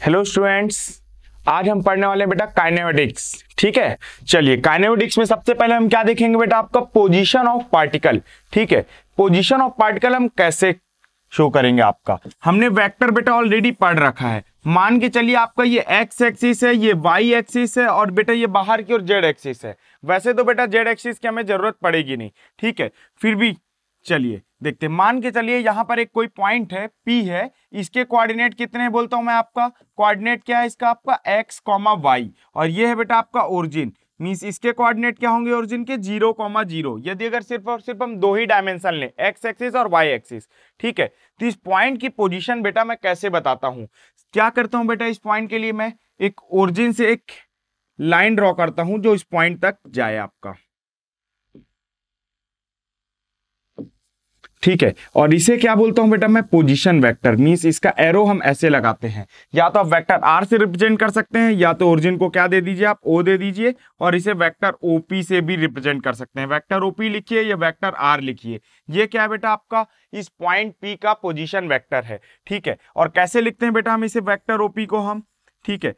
Hello students, आज हम पढ़ने वाले हैं बेटा काइनेमेटिक्स। ठीक है, चलिए काइनेमेटिक्स में सबसे पहले हम क्या देखेंगे बेटा, आपका पोजीशन ऑफ पार्टिकल। ठीक है, पोजीशन ऑफ पार्टिकल हम कैसे शो करेंगे आपका, हमने वेक्टर बेटा ऑलरेडी पढ़ रखा है। मान के चलिए आपका ये एक्स एक्सिस है, ये वाई एक्सिस है और बेटा ये बाहर की ओर जेड एक्सिस है। वैसे तो बेटा जेड एक्सिस की हमें जरूरत पड़ेगी नहीं, ठीक है, फिर भी चलिए देखते हैं। मान के चलिए यहाँ पर एक कोई पॉइंट है P है, इसके कोऑर्डिनेट कितने हैं बोलता हूं मैं आपका। कोऑर्डिनेट क्या है इसका, आपका x, y, और ये है बेटा आपका ओरिजिन। मींस इसके कोऑर्डिनेट क्या होंगे ओरिजिन के 0, 0। यदि अगर सिर्फ और सिर्फ हम दो ही डायमेंशन लें, x एक्सिस और y एक्सिस, ठीक है, तो इस पॉइंट की पोजीशन बेटा मैं कैसे बताता हूं। क्या करता हूं बेटा, इस पॉइंट के लिए मैं एक ओरिजिन से एक लाइन ड्रॉ करता हूं जो इस पॉइंट तक जाए आपका। ठीक है, और इसे क्या बोलता हूं बेटा मैं, पोजीशन वेक्टर। मींस इसका एरो हम ऐसे लगाते हैं, या तो आप वेक्टर आर से रिप्रेजेंट कर सकते हैं, या तो ओरिजिन को क्या दे दीजिए आप, ओ दे दीजिए, और इसे वेक्टर ओपी से भी रिप्रेजेंट कर सकते हैं। वेक्टर ओपी लिखिए या वेक्टर आर लिखिए। ये क्या है बेटा, आपका इस पॉइंट पी का पोजीशन वेक्टर है। ठीक है, और कैसे लिखते हैं बेटा हम इसे, वेक्टर ओपी को हम, ठीक है,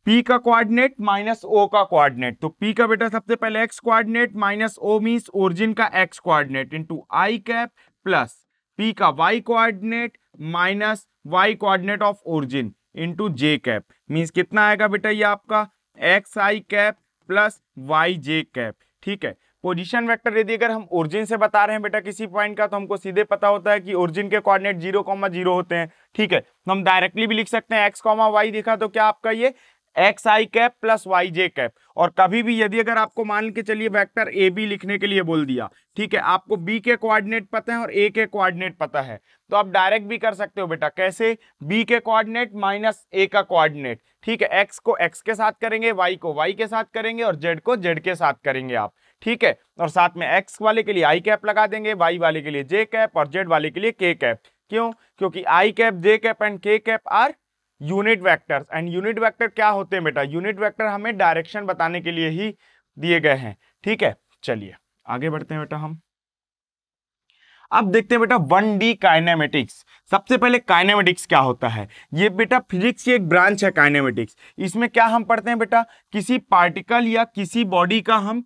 P का कोऑर्डिनेट माइनस O का कोऑर्डिनेट। तो P का बेटा सबसे पहले x coordinate minus O means origin का x coordinate into I cap plus P का y coordinate minus y coordinate of origin into J cap. Means कितना आएगा बेटा ये आपका xi cap plus yj cap. ठीक है, पोजीशन वेक्टर यदि अगर हम ओरिजिन से बता रहे हैं बेटा किसी पॉइंट का, तो हमको सीधे पता होता है कि ओरिजिन के कोऑर्डिनेट 0, 0 होते हैं। ठीक है, तो हम डायरेक्टली भी लिख सकते हैं x, y दिखा तो क्या आपका ये एक्स आई कैप प्लस वाई जे कैप। और कभी भी यदि अगर आपको मान के चलिए वेक्टर ए बी लिखने के लिए बोल दिया, ठीक है, आपको बी के कोऑर्डिनेट पता है और ए के कोऑर्डिनेट पता है, तो आप डायरेक्ट भी कर सकते हो बेटा। कैसे, बी के कोऑर्डिनेट माइनस ए का कोऑर्डिनेट। ठीक है, एक्स को एक्स के साथ करेंगे, वाई को वाई के साथ करेंगे और जेड को जेड के साथ करेंगे आप। ठीक है, और साथ में एक्स वाले के लिए आई कैप लगा देंगे, वाई वाले के लिए जे कैप और जेड वाले के लिए के कैप। क्यों, क्योंकि i cap, j cap and k cap are unit vectors. And unit vector क्या होते हैं बेटा, यूनिट वेक्टर हमें डायरेक्शन बताने के लिए ही दिए गए हैं। ठीक है, चलिए आगे बढ़ते हैं बेटा हम। अब देखते हैं बेटा 1D काइनेमेटिक्स। सबसे पहले काइनेमेटिक्स क्या होता है, ये बेटा फिजिक्स की एक ब्रांच है काइनेमेटिक्स। इसमें क्या हम पढ़ते हैं बेटा, किसी पार्टिकल या किसी बॉडी का हम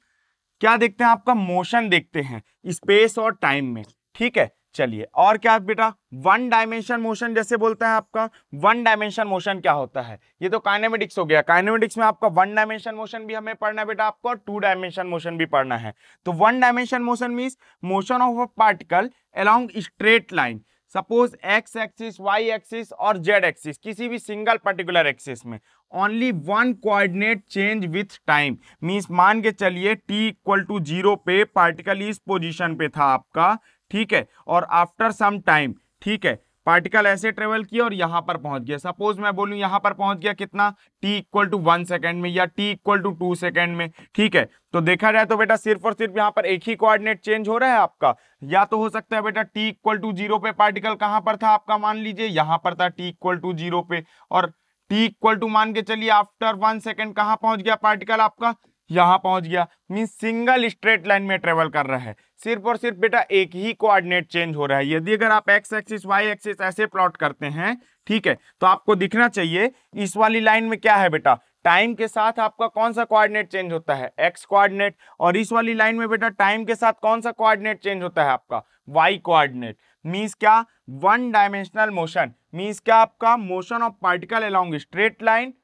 क्या देखते हैं, आपका मोशन देखते हैं स्पेस और टाइम में। ठीक है, चलिए और क्या बेटा, वन डायमेंशन मोशन जैसे बोलता है आपका। वन डायमेंशन मोशन क्या होता है, ये तो काइनेमेटिक्स हो गया। काइनेमेटिक्स में आपका वन डायमेंशन मोशन भी हमें पढ़ना है बेटा आपको, और टू डायमेंशन मोशन भी पढ़ना है। तो one dimension motion means motion of a particle along straight line. Suppose x axis, y axis और जेड एक्सिस, किसी भी सिंगल पर्टिकुलर एक्सिस में only one coordinate change with time. Means मान के चलिए t इक्वल टू 0 पे particle इस position पे था आपका। ठीक है, और आफ्टर सम टाइम, ठीक है, पार्टिकल ऐसे ट्रेवल किया और यहां पर पहुंच गया। सपोज मैं बोलूं यहां पर पहुंच गया कितना, t इक्वल टू 1 सेकेंड में या t इक्वल टू 2 सेकेंड में। ठीक है, तो देखा जाए तो बेटा सिर्फ और सिर्फ यहां पर एक ही कोऑर्डिनेट चेंज हो रहा है आपका। या तो हो सकता है बेटा t इक्वल टू 0 पे पार्टिकल कहां पर था आपका, मान लीजिए यहां पर था t इक्वल टू 0 पे, और t इक्वल टू मान के चलिए आफ्टर 1 सेकेंड कहां पहुंच गया पार्टिकल आपका, यहां पहुंच गया। मींस सिंगल स्ट्रेट लाइन में ट्रेवल कर रहा है, सिर्फ और सिर्फ बेटा एक ही कोऑर्डिनेट चेंज हो रहा है। यदि अगर आप एक्स एक्सिस, वाई एक्सिस ऐसे प्लॉट करते हैं, ठीक है, तो आपको दिखना चाहिए इस वाली लाइन में क्या है बेटा, टाइम के साथ आपका कौन सा कोऑर्डिनेट चेंज होता है, एक्स कोऑर्डिनेट, और इस वाली लाइन में बेटा टाइम के साथ कौन सा कोऑर्डिनेट चेंज होता है आपका, वाई कोऑर्डिनेट। मींस क्या, वन डायमेंशनल मोशन मींस क्या, आपका motion of particle along straight line.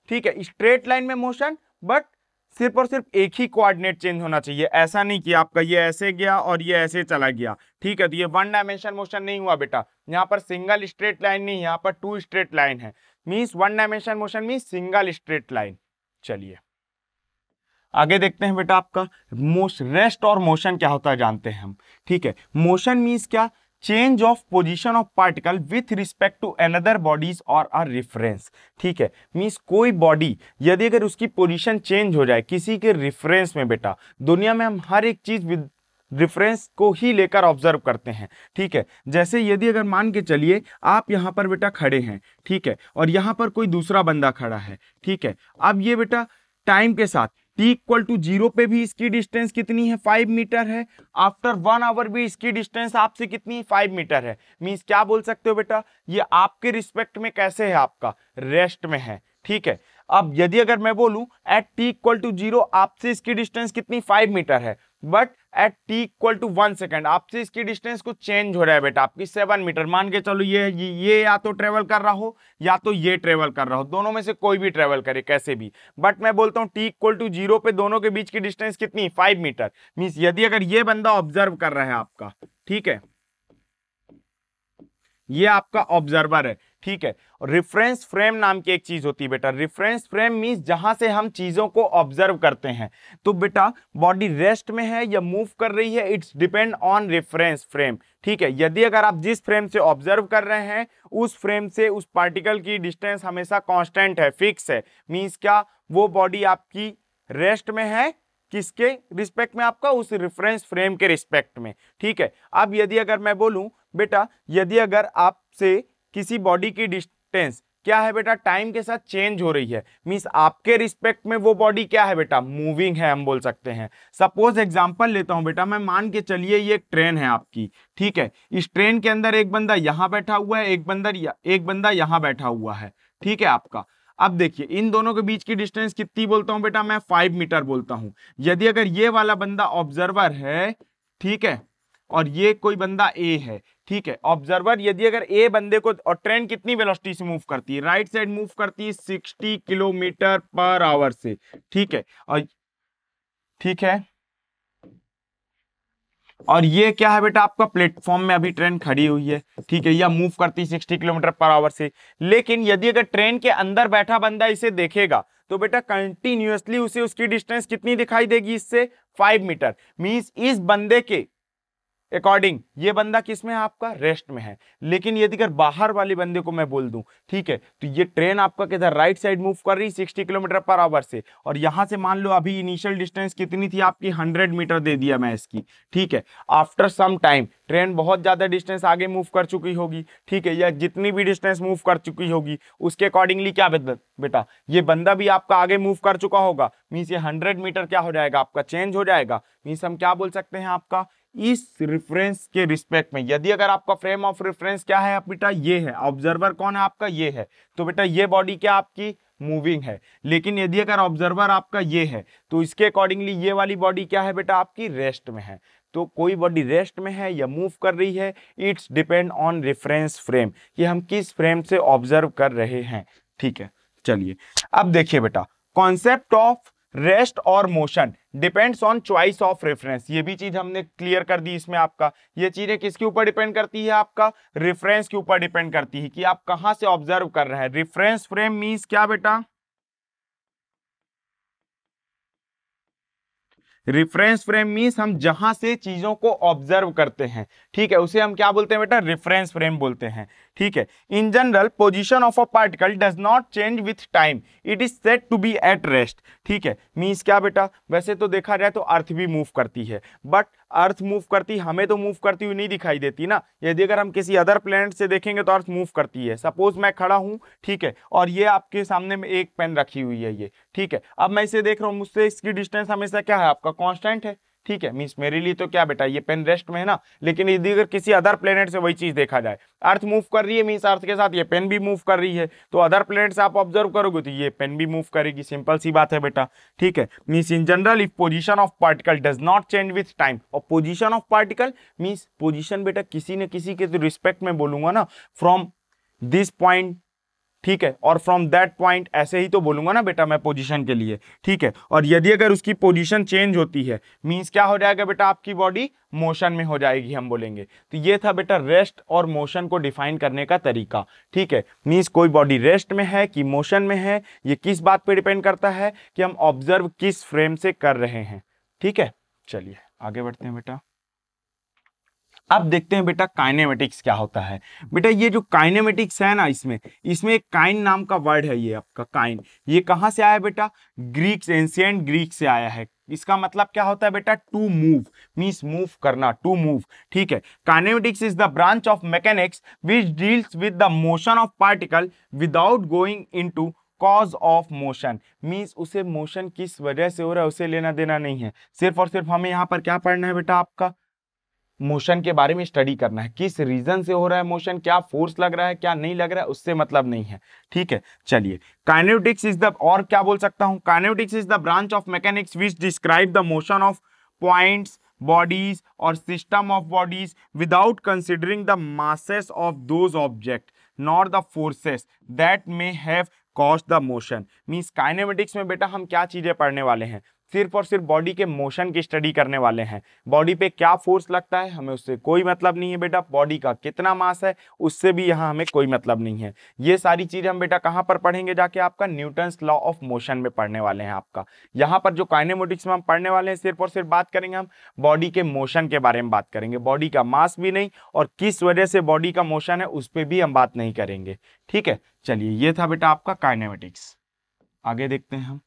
ठीक है, स्ट्रेट लाइन में मोशन, बट सिर्फ और सिर्फ एक ही कोऑर्डिनेट चेंज होना चाहिए। ऐसा नहीं कि आपका ये ऐसे गया और ये ऐसे चला गया। ठीक है, तो ये वन डायमेंशन मोशन नहीं हुआ बेटा, यहाँ पर सिंगल स्ट्रेट लाइन नहीं, यहाँ पर टू स्ट्रेट लाइन है। Means one dimension motion means single straight line. चलिए आगे देखते हैं बेटा आपका रेस्ट और मोशन क्या होता है जानते हैं हम। ठीक है, मोशन मींस क्या, change of position of particle with respect to another bodies और अ रेफरेंस। ठीक है, मींस कोई बॉडी यदि अगर उसकी पोजीशन चेंज हो जाए किसी के रेफरेंस में, बेटा दुनिया में हम हर एक चीज विद रेफरेंस को ही लेकर ऑब्जर्व करते हैं। ठीक है, जैसे यदि अगर मान के चलिए आप यहाँ पर बेटा खड़े हैं, ठीक है, और यहाँ पर कोई दूसरा बंदा खड़ा है। ठीक है, अब ये बेटा टाइम के साथ t इक्वल टू 0 पे भी इसकी डिस्टेंस कितनी है, 5 मीटर है। आफ्टर 1 आवर भी इसकी डिस्टेंस आपसे कितनी है, 5 मीटर है। मीन्स क्या बोल सकते हो बेटा, ये आपके रिस्पेक्ट में कैसे है, आपका रेस्ट में है, ठीक है। अब यदि अगर मैं बोलूं एट t इक्वल टू 0 आपसे इसकी डिस्टेंस कितनी, 5 मीटर है, but at t equal to 1 second आपसे इसकी डिस्टेंस को चेंज हो रहा है बेटा, आपकी 7 मीटर मान के चलो। ये या तो ट्रेवल कर रहा हो या तो ये ट्रेवल कर रहा हो, दोनों में से कोई भी ट्रेवल करे कैसे भी, बट मैं बोलता हूं t इक्वल टू 0 पे दोनों के बीच की डिस्टेंस कितनी, 5 मीटर। मीन्स यदि अगर ये बंदा ऑब्जर्व कर रहा है आपका, ठीक है, ये आपका ऑब्जर्वर है, ठीक है। रेफरेंस फ्रेम नाम की एक चीज होती है बेटा, रेफरेंस फ्रेम मींस जहां से हम चीजों को ऑब्जर्व करते हैं। तो बेटा बॉडी रेस्ट में है या मूव कर रही है, it's depend on reference frame, ठीक है। यदि अगर आप जिस फ्रेम से ऑब्जर्व कर रहे हैं उस फ्रेम से उस पार्टिकल की डिस्टेंस हमेशा कांस्टेंट है, फिक्स है, मींस क्या, वो बॉडी आपकी रेस्ट में है, किसके रिस्पेक्ट में, आपका उस रेफरेंस फ्रेम के रिस्पेक्ट में, ठीक है। अब यदि अगर मैं बोलूं बेटा, यदि अगर आपसे किसी बॉडी की डिस्टेंस क्या है बेटा, टाइम के साथ चेंज हो रही है, मींस आपके रिस्पेक्ट में वो बॉडी क्या है बेटा, मूविंग है, हम बोल सकते हैं। सपोज एग्जांपल लेता हूं बेटा, मैं मान के चलिए ये एक ट्रेन है आपकी, ठीक है। इस ट्रेन के अंदर एक बंदा यहां बैठा हुआ है, एक बंदा यहां बैठा हुआ है, ठीक है आपका। अब देखिए इन दोनों के बीच की डिस्टेंस कितनी बोलता हूं बेटा, मैं 5 मीटर बोलता हूं। यदि अगर ये वाला बंदा ऑब्जर्वर है, ठीक है, और ये कोई बंदा ए है, ठीक है, ऑब्जर्वर, यदि अगर ए बंदे को, और ट्रेन कितनी वेलोसिटी से मूव करती है, राइट साइड मूव करती है 60 किलोमीटर पर आवर से, ठीक है, और ठीक है, और ये क्या है बेटा, आपका प्लेटफॉर्म में अभी ट्रेन खड़ी हुई है, ठीक है, या मूव करती 60 किलोमीटर पर आवर से। लेकिन यदि अगर ट्रेन के अंदर बैठा बंदा इसे देखेगा तो बेटा कंटिन्यूअसली उसे उसकी डिस्टेंस कितनी दिखाई देगी, इससे 5 मीटर। मींस इस बंदे के अकॉर्डिंग ये बंदा किस में है, आपका रेस्ट में है। लेकिन यदि अगर बाहर वाले बंदे को मैं बोल दूं, ठीक है, तो ये ट्रेन आपका किधर, राइट साइड मूव कर रही 60 किलोमीटर पर आवर से, और यहां से मान लो अभी इनिशियल डिस्टेंस कितनी थी आपकी, 100 मीटर दे दिया मैं इसकी, ठीक है। आफ्टर सम टाइम ट्रेन बहुत ज्यादा डिस्टेंस आगे मूव कर चुकी होगी, ठीक है, या जितनी भी डिस्टेंस मूव कर चुकी होगी उसके अकॉर्डिंगली क्या बेटा, ये बंदा भी आपका आगे मूव कर चुका होगा। मीन्स ये 100 मीटर क्या हो जाएगा, आपका चेंज हो जाएगा। मीन्स हम क्या बोल सकते हैं, आपका इस रेफरेंस के रिस्पेक्ट में, यदि अगर आपका फ्रेम ऑफ रेफरेंस क्या है बेटा, ये है, ऑब्जर्वर कौन है आपका, ये है, तो बेटा ये बॉडी क्या आपकी मूविंग है। लेकिन यदि अगर ऑब्जर्वर आपका ये है तो इसके अकॉर्डिंगली ये वाली बॉडी क्या है बेटा, आपकी रेस्ट में है। तो कोई बॉडी रेस्ट में है या मूव कर रही है, it's depend on reference frame, कि हम किस फ्रेम से ऑब्जर्व कर रहे हैं, ठीक है। चलिए अब देखिए बेटा, कॉन्सेप्ट ऑफ रेस्ट और motion depends on choice of reference, ये भी चीज हमने क्लियर कर दी। इसमें आपका ये चीजें किसके ऊपर डिपेंड करती है, आपका रेफरेंस के ऊपर डिपेंड करती है कि आप कहां से ऑब्जर्व कर रहे हैं। रेफरेंस फ्रेम मींस क्या बेटा, रेफरेंस फ्रेम मींस हम जहां से चीजों को ऑब्जर्व करते हैं, ठीक है, उसे हम क्या बोलते हैं बेटा, रेफरेंस फ्रेम बोलते हैं, ठीक है। In general position of a particle does not change with time, it is said to be at rest, ठीक है। मींस क्या बेटा, वैसे तो देखा जाए तो अर्थ भी मूव करती है, बट अर्थ मूव करती, हमें तो मूव करती हुई नहीं दिखाई देती ना। यदि अगर हम किसी अदर प्लेनेट से देखेंगे तो अर्थ मूव करती है। सपोज मैं खड़ा हूं, ठीक है, और ये आपके सामने में एक पेन रखी हुई है ये, ठीक है, अब मैं इसे देख रहा हूं, मुझसे इसकी डिस्टेंस हमेशा क्या है, आपका कांस्टेंट है, ठीक है। मींस मेरे लिए तो क्या बेटा, ये पेन रेस्ट में है ना। लेकिन यदि अगर किसी अदर प्लेनेट से वही चीज देखा जाए, अर्थ मूव कर रही है, मींस अर्थ के साथ ये पेन भी मूव कर रही है, तो अदर प्लेनेट से आप ऑब्जर्व करोगे तो ये पेन भी मूव करेगी, सिंपल सी बात है बेटा, ठीक है। Means in general if position of particle does not change with time, और position of particle means position बेटा किसी न किसी के रिस्पेक्ट में बोलूंगा ना, फ्रॉम दिस पॉइंट, ठीक है, और फ्रॉम दैट पॉइंट, ऐसे ही तो बोलूंगा ना बेटा मैं पोजीशन के लिए, ठीक है। और यदि अगर उसकी पोजीशन चेंज होती है मींस क्या हो जाएगा बेटा, आपकी बॉडी मोशन में हो जाएगी, हम बोलेंगे। तो ये था बेटा रेस्ट और मोशन को डिफाइन करने का तरीका, ठीक है। मींस कोई बॉडी रेस्ट में है कि मोशन में है, ये किस बात पे डिपेंड करता है कि हम ऑब्जर्व किस फ्रेम से कर रहे हैं, ठीक है। चलिए आगे बढ़ते हैं बेटा। अब देखते हैं बेटा काइनेमेटिक्स क्या होता है। बेटा ये जो काइनेमेटिक्स है ना, इसमें एक काइन नाम का वर्ड है, ये आपका काइन, ये कहां से आया बेटा, ग्रीक से, एंशिएंट ग्रीक से आया है। इसका मतलब क्या होता है बेटा, टू मूव, मींस मूव करना, टू मूव, ठीक है। Kinematics is the branch of mechanics which deals with the motion of particle without going into cause of motion, means उसे मोशन किस वजह से हो रहा है उसे लेना देना नहीं है, सिर्फ और सिर्फ हमें यहाँ पर क्या पढ़ना है बेटा, आपका मोशन के बारे में स्टडी करना है, किस रीजन से हो रहा है मोशन, क्या फोर्स लग रहा है क्या नहीं लग रहा है, उससे मतलब नहीं है। ठीक है, चलिए काइनेटिक्स इज द, और क्या बोल सकता हूं, kinetics is the branch of mechanics which describe the motion of points, bodies और system of bodies without considering the masses of those object nor the forces that may have caused the motion. Means kinematics में बेटा हम क्या चीजें पढ़ने वाले हैं, सिर्फ और सिर्फ बॉडी के मोशन की स्टडी करने वाले हैं। बॉडी पे क्या फोर्स लगता है हमें उससे कोई मतलब नहीं है बेटा, बॉडी का कितना मास है उससे भी यहाँ हमें कोई मतलब नहीं है। ये सारी चीजें हम बेटा कहाँ पर पढ़ेंगे, जाके आपका न्यूटन्स लॉ ऑफ मोशन में पढ़ने वाले हैं। आपका यहाँ पर जो काइनेमेटिक्स में हम पढ़ने वाले हैं सिर्फ और सिर्फ बात करेंगे हम बॉडी के मोशन के बारे में बात करेंगे, बॉडी का मास भी नहीं और किस वजह से बॉडी का मोशन है उस पर भी हम बात नहीं करेंगे। ठीक है, चलिए ये था बेटा आपका काइनेमेटिक्स। आगे देखते हैं हम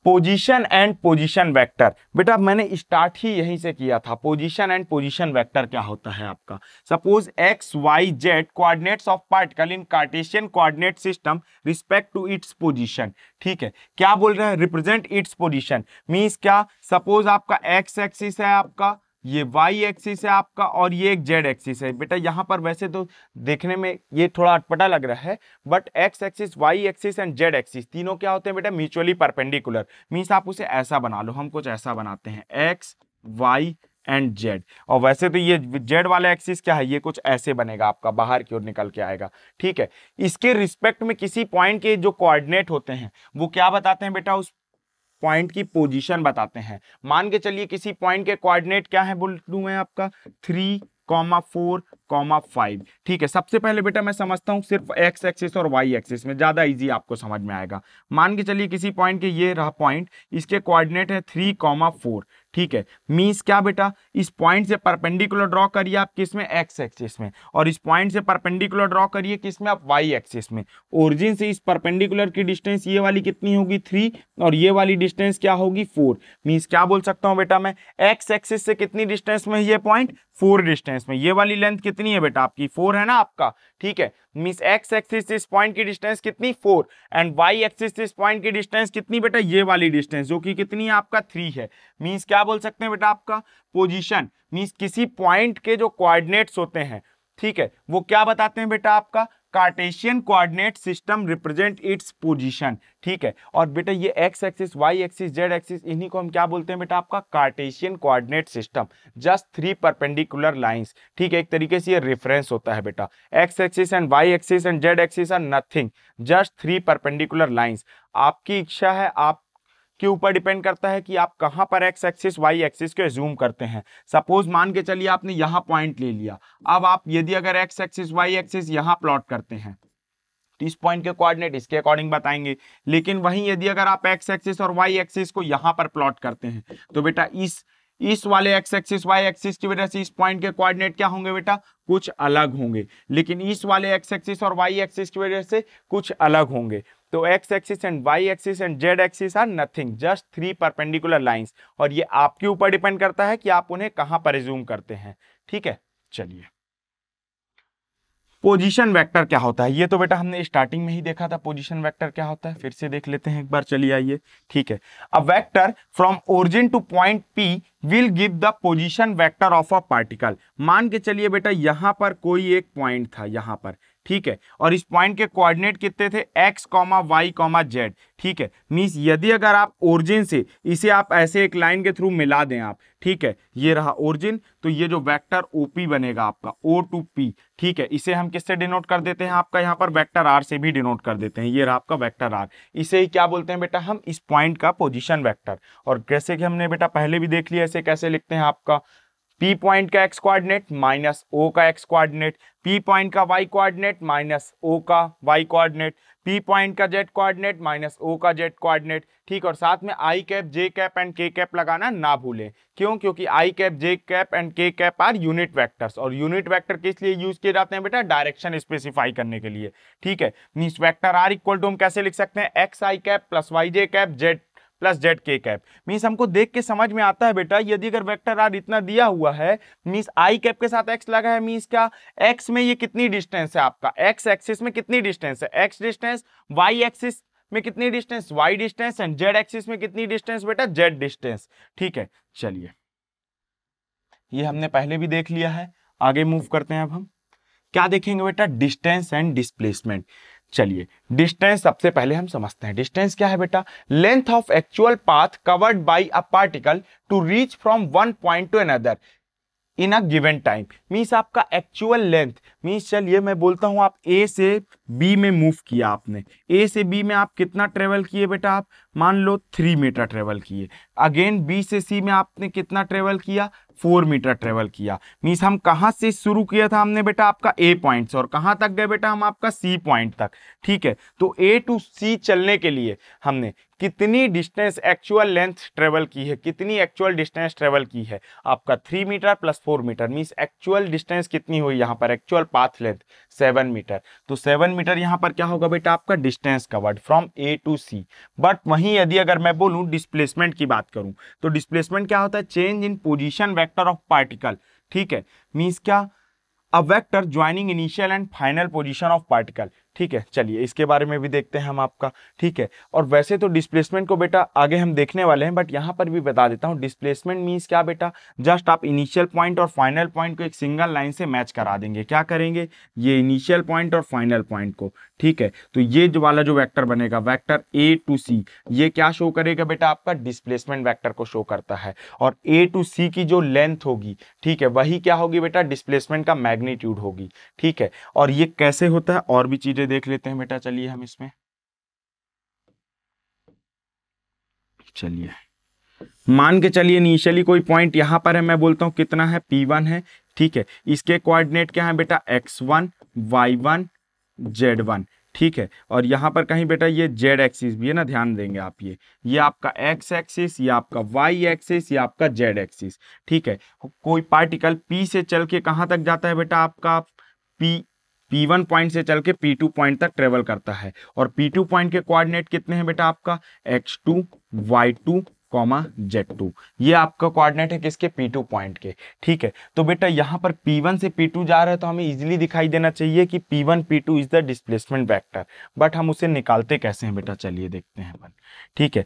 पोजीशन एंड पोजीशन वेक्टर। बेटा मैंने स्टार्ट ही यहीं से किया था, पोजीशन एंड पोजीशन वेक्टर क्या होता है आपका, suppose x y z coordinates of particle in Cartesian coordinate system respect to its position. ठीक है, क्या बोल रहे हैं, रिप्रेजेंट इट्स पोजीशन, मींस क्या, सपोज आपका एक्स एक्सिस है, आपका ये वाई एक्सिस है आपका और ये एक जेड एक्सिस है। बेटा यहाँ पर वैसे तो देखने में ये थोड़ा अटपटा लग रहा है, but x axis, y axis and z axis तीनों क्या होते हैं बेटा, म्यूचुअली परपेंडिकुलर। मीन्स आप उसे ऐसा बना लो, हम कुछ ऐसा बनाते हैं एक्स वाई एंड जेड, और वैसे तो ये जेड वाला एक्सिस क्या है, ये कुछ ऐसे बनेगा आपका, बाहर की ओर निकल के आएगा। ठीक है, इसके रिस्पेक्ट में किसी पॉइंट के जो कोऑर्डिनेट होते हैं वो क्या बताते हैं बेटा, उस पॉइंट की पोजीशन बताते हैं। मान के चलिए किसी पॉइंट के कोऑर्डिनेट क्या है बोल दूं मैं आपका 3,4,5। ठीक है, सबसे पहले बेटा मैं समझता हूं सिर्फ एक्स एक्सिस और वाई एक्सिस में, ज्यादा इजी आपको समझ में आएगा। मान के चलिए किसी पॉइंट के, ये रहा पॉइंट, इसके कोऑर्डिनेट है 3,4। ठीक है, मींस क्या बेटा, इस पॉइंट से परपेंडिकुलर ड्रॉ करिए आप किसमें, एक्स एक्सिस में, और इस पॉइंट से परपेंडिकुलर ड्रॉ करिए किसमें, आप वाई एक्सिस में। ओरिजिन से इस परपेंडिकुलर की डिस्टेंस ये वाली कितनी होगी 3 और ये वाली डिस्टेंस क्या होगी 4। मींस क्या बोल सकता हूं बेटा मैं, एक्स एक्सिस से कितनी डिस्टेंस में ये पॉइंट, 4 डिस्टेंस में। ये वाली लेंथ कितनी है बेटा आपकी, 4 है ना आपका। ठीक है, मींस एक्स एक्सिस से इस पॉइंट की डिस्टेंस कितनी, 4, एंड वाई एक्सिस से इस पॉइंट की डिस्टेंस कितनी बेटा, ये वाली डिस्टेंस जो कि कितनी है आपका 3 है। मींस क्या बोल सकते हैं बेटा, आपका पोजीशन मींस किसी पॉइंट के जो कोऑर्डिनेट्स होते हैं, ठीक है, वो क्या बताते हैं बेटा, आपका Cartesian coordinate system represent its position. ठीक है, और बेटा ये x axis, y axis, z axis, इन्हीं को हम क्या बोलते हैं बेटा, आपका Cartesian coordinate system. Just 3 perpendicular lines. ठीक है, एक तरीके से ये रेफरेंस होता है बेटा। X axis and y axis and z axis are nothing, just 3 perpendicular lines. आपकी इच्छा है, आप के ऊपर डिपेंड करता है कि आप कहां पर एक्स एक्सिस वाई एक्सिस को जूम करते हैं। सपोज मान के चलिए आपने यहां पॉइंट ले लिया, अब आप यदि अगर एक्स एक्सिस वाई एक्सिस यहां प्लॉट करते हैं तो इस पॉइंट के कोऑर्डिनेट इसके अकॉर्डिंग बताएंगे। लेकिन वहीं यदि अगर आप एक्स एक्सिस और वाई एक्सिस को यहां पर प्लॉट करते हैं तो बेटा इस वाले एक्स एक्सिस वाई एक्सिस की वजह से इस पॉइंट के कोऑर्डिनेट क्या होंगे बेटा, कुछ अलग होंगे, लेकिन इस वाले एक्स एक्सिस और वाई एक्सिस की वजह से कुछ अलग होंगे। तो x axis and y axis and z axis are nothing, just 3 perpendicular lines, और ये आपके ऊपर डिपेंड करता है कि आप उन्हें कहां पर जूम करते हैं। ठीक है, चलिए पोजीशन वेक्टर क्या होता है, ये तो बेटा हमने स्टार्टिंग में ही देखा था पोजीशन वेक्टर क्या होता है, फिर से देख लेते हैं एक बार, चलिए आइए। ठीक है, a vector from origin two point P will give the position vector of a particle. मान के चलिए बेटा यहां पर कोई एक पॉइंट था यहां पर, ठीक है, और इस पॉइंट के कोऑर्डिनेट कितने थे, x, y, z। ठीक है, मींस यदि अगर आप ओरिजिन से इसे आप ऐसे एक लाइन के थ्रू मिला दें आप, ठीक है, ये रहा ओरिजिन, तो ये जो वेक्टर OP बनेगा आपका O to P। ठीक है, इसे हम किससे डिनोट कर देते हैं, आपका यहाँ पर वेक्टर R से भी डिनोट कर देते हैं। ये रहा आपका वेक्टर R, इसे ही क्या बोलते हैं बेटा हम, इस पॉइंट का पोजीशन वेक्टर। और जैसे कि हमने बेटा पहले भी देख लिया, ऐसे कैसे लिखते हैं, आपका P पॉइंट का x कोऑर्डिनेट माइनस O का x कोऑर्डिनेट, P पॉइंट का y कोऑर्डिनेट माइनस O का y कोऑर्डिनेट, P पॉइंट का z कोऑर्डिनेट माइनस O का z कोऑर्डिनेट। ठीक, और साथ में i cap, j cap and k cap लगाना ना भूलें। क्यों, क्योंकि i cap, j cap and k cap are unit vectors, और यूनिट वेक्टर किस लिए यूज किए जाते हैं बेटा, डायरेक्शन स्पेसिफाई करने के लिए। ठीक है, means vector r equal to हम कैसे लिख सकते हैं, x i cap plus y j cap z plus z k cap. Means हमको देख के समझ में आता है बेटा, यदि अगर वेक्टर आर इतना दिया हुआ है, मीन्स आई कैप के साथ एक्स लगा है, मीन्स क्या एक्स में ये कितनी डिस्टेंस है आपका, एक्स एक्सिस में कितनी डिस्टेंस है, एक्स डिस्टेंस, वाई एक्सिस में कितनी distance, y distance, and z axis में कितनी डिस्टेंस बेटा, जेड डिस्टेंस। ठीक है, चलिए ये हमने पहले भी देख लिया है, आगे मूव करते हैं। अब हम क्या देखेंगे बेटा, डिस्टेंस एंड डिस्प्लेसमेंट। चलिए डिस्टेंस सबसे पहले हम समझते हैं। डिस्टेंस क्या है बेटा, length of actual path covered by a particle to reach from one point to another in a given time. Means आपका एक्चुअल लेंथ, मीन्स चलिए मैं बोलता हूं आप ए से बी में मूव किया आपने, ए से बी में आप कितना ट्रेवल किए बेटा, आप मान लो 3 मीटर ट्रेवल किए। अगेन बी से सी में आपने कितना ट्रेवल किया, 4 मीटर ट्रेवल किया। मीन्स हम कहां से शुरू किया था हमने बेटा, आपका ए पॉइंट से, और कहां तक गए बेटा हम, आपका सी पॉइंट तक। ठीक है, तो ए टू सी चलने के लिए हमने कितनी डिस्टेंस एक्चुअल लेंथ ट्रेवल की है, कितनी एक्चुअल डिस्टेंस ट्रेवल की है, आपका 3 metre plus 4 metre. Means actual distance कितनी हुई यहाँ पर, एक्चुअल पाथ लेंथ 7 मीटर। तो 7 मीटर यहाँ पर क्या होगा बेटा, आपका distance covered from A to C. But वहीं यदि अगर मैं बोलूं डिस्प्लेसमेंट की बात करूं, तो डिस्प्लेसमेंट क्या होता है, change in position vector of particle. ठीक है, मीन्स क्या, a vector joining initial and final position of particle. ठीक है, चलिए इसके बारे में भी देखते हैं हम आपका। ठीक है, और वैसे तो डिस्प्लेसमेंट को बेटा आगे हम देखने वाले हैं, बट यहाँ पर भी बता देता हूँ, डिस्प्लेसमेंट मीन्स क्या बेटा, जस्ट आप इनिशियल पॉइंट और फाइनल पॉइंट को एक सिंगल लाइन से मैच करा देंगे। क्या करेंगे, ये इनिशियल पॉइंट और फाइनल पॉइंट को। ठीक है, तो ये जो वाला जो वेक्टर बनेगा, वेक्टर ए टू सी, ये क्या शो करेगा बेटा, आपका डिस्प्लेसमेंट वेक्टर को शो करता है। और ए टू सी की जो लेंथ होगी, ठीक है, वही क्या होगी बेटा, डिस्प्लेसमेंट का मैग्नीट्यूड होगी। ठीक है, और ये कैसे होता है और भी चीजें देख लेते हैं बेटा। चलिए हम इसमें, चलिए मान के चलिए इनिशियली कोई पॉइंट यहां पर है, मैं बोलता हूं कितना है, P1 है। ठीक है, इसके कोऑर्डिनेट क्या है बेटा, x1 y1 z1। ठीक है, और यहां पर कहीं बेटा ये z एक्सिस भी है ना, ध्यान देंगे आप, ये आपका x एक्सिस, ये आपका y एक्सिस, ये आपका z एक्सिस। ठीक है, कोई पार्टिकल P से चल के कहां तक जाता है बेटा, आपका P1 पॉइंट से चल के P2 पॉइंट तक ट्रेवल करता है, और P2 पॉइंट के कोऑर्डिनेट कितने हैं बेटा, आपका x2 y2 z2। ये आपका कोऑर्डिनेट है किसके, P2 पॉइंट के। ठीक है, तो बेटा यहाँ पर P1 से P2 जा रहा है, तो हमें इजीली दिखाई देना चाहिए कि P1 P2 is the displacement vector. But हम उसे निकालते कैसे हैं बेटा, चलिए देखते हैं अपन। ठीक है,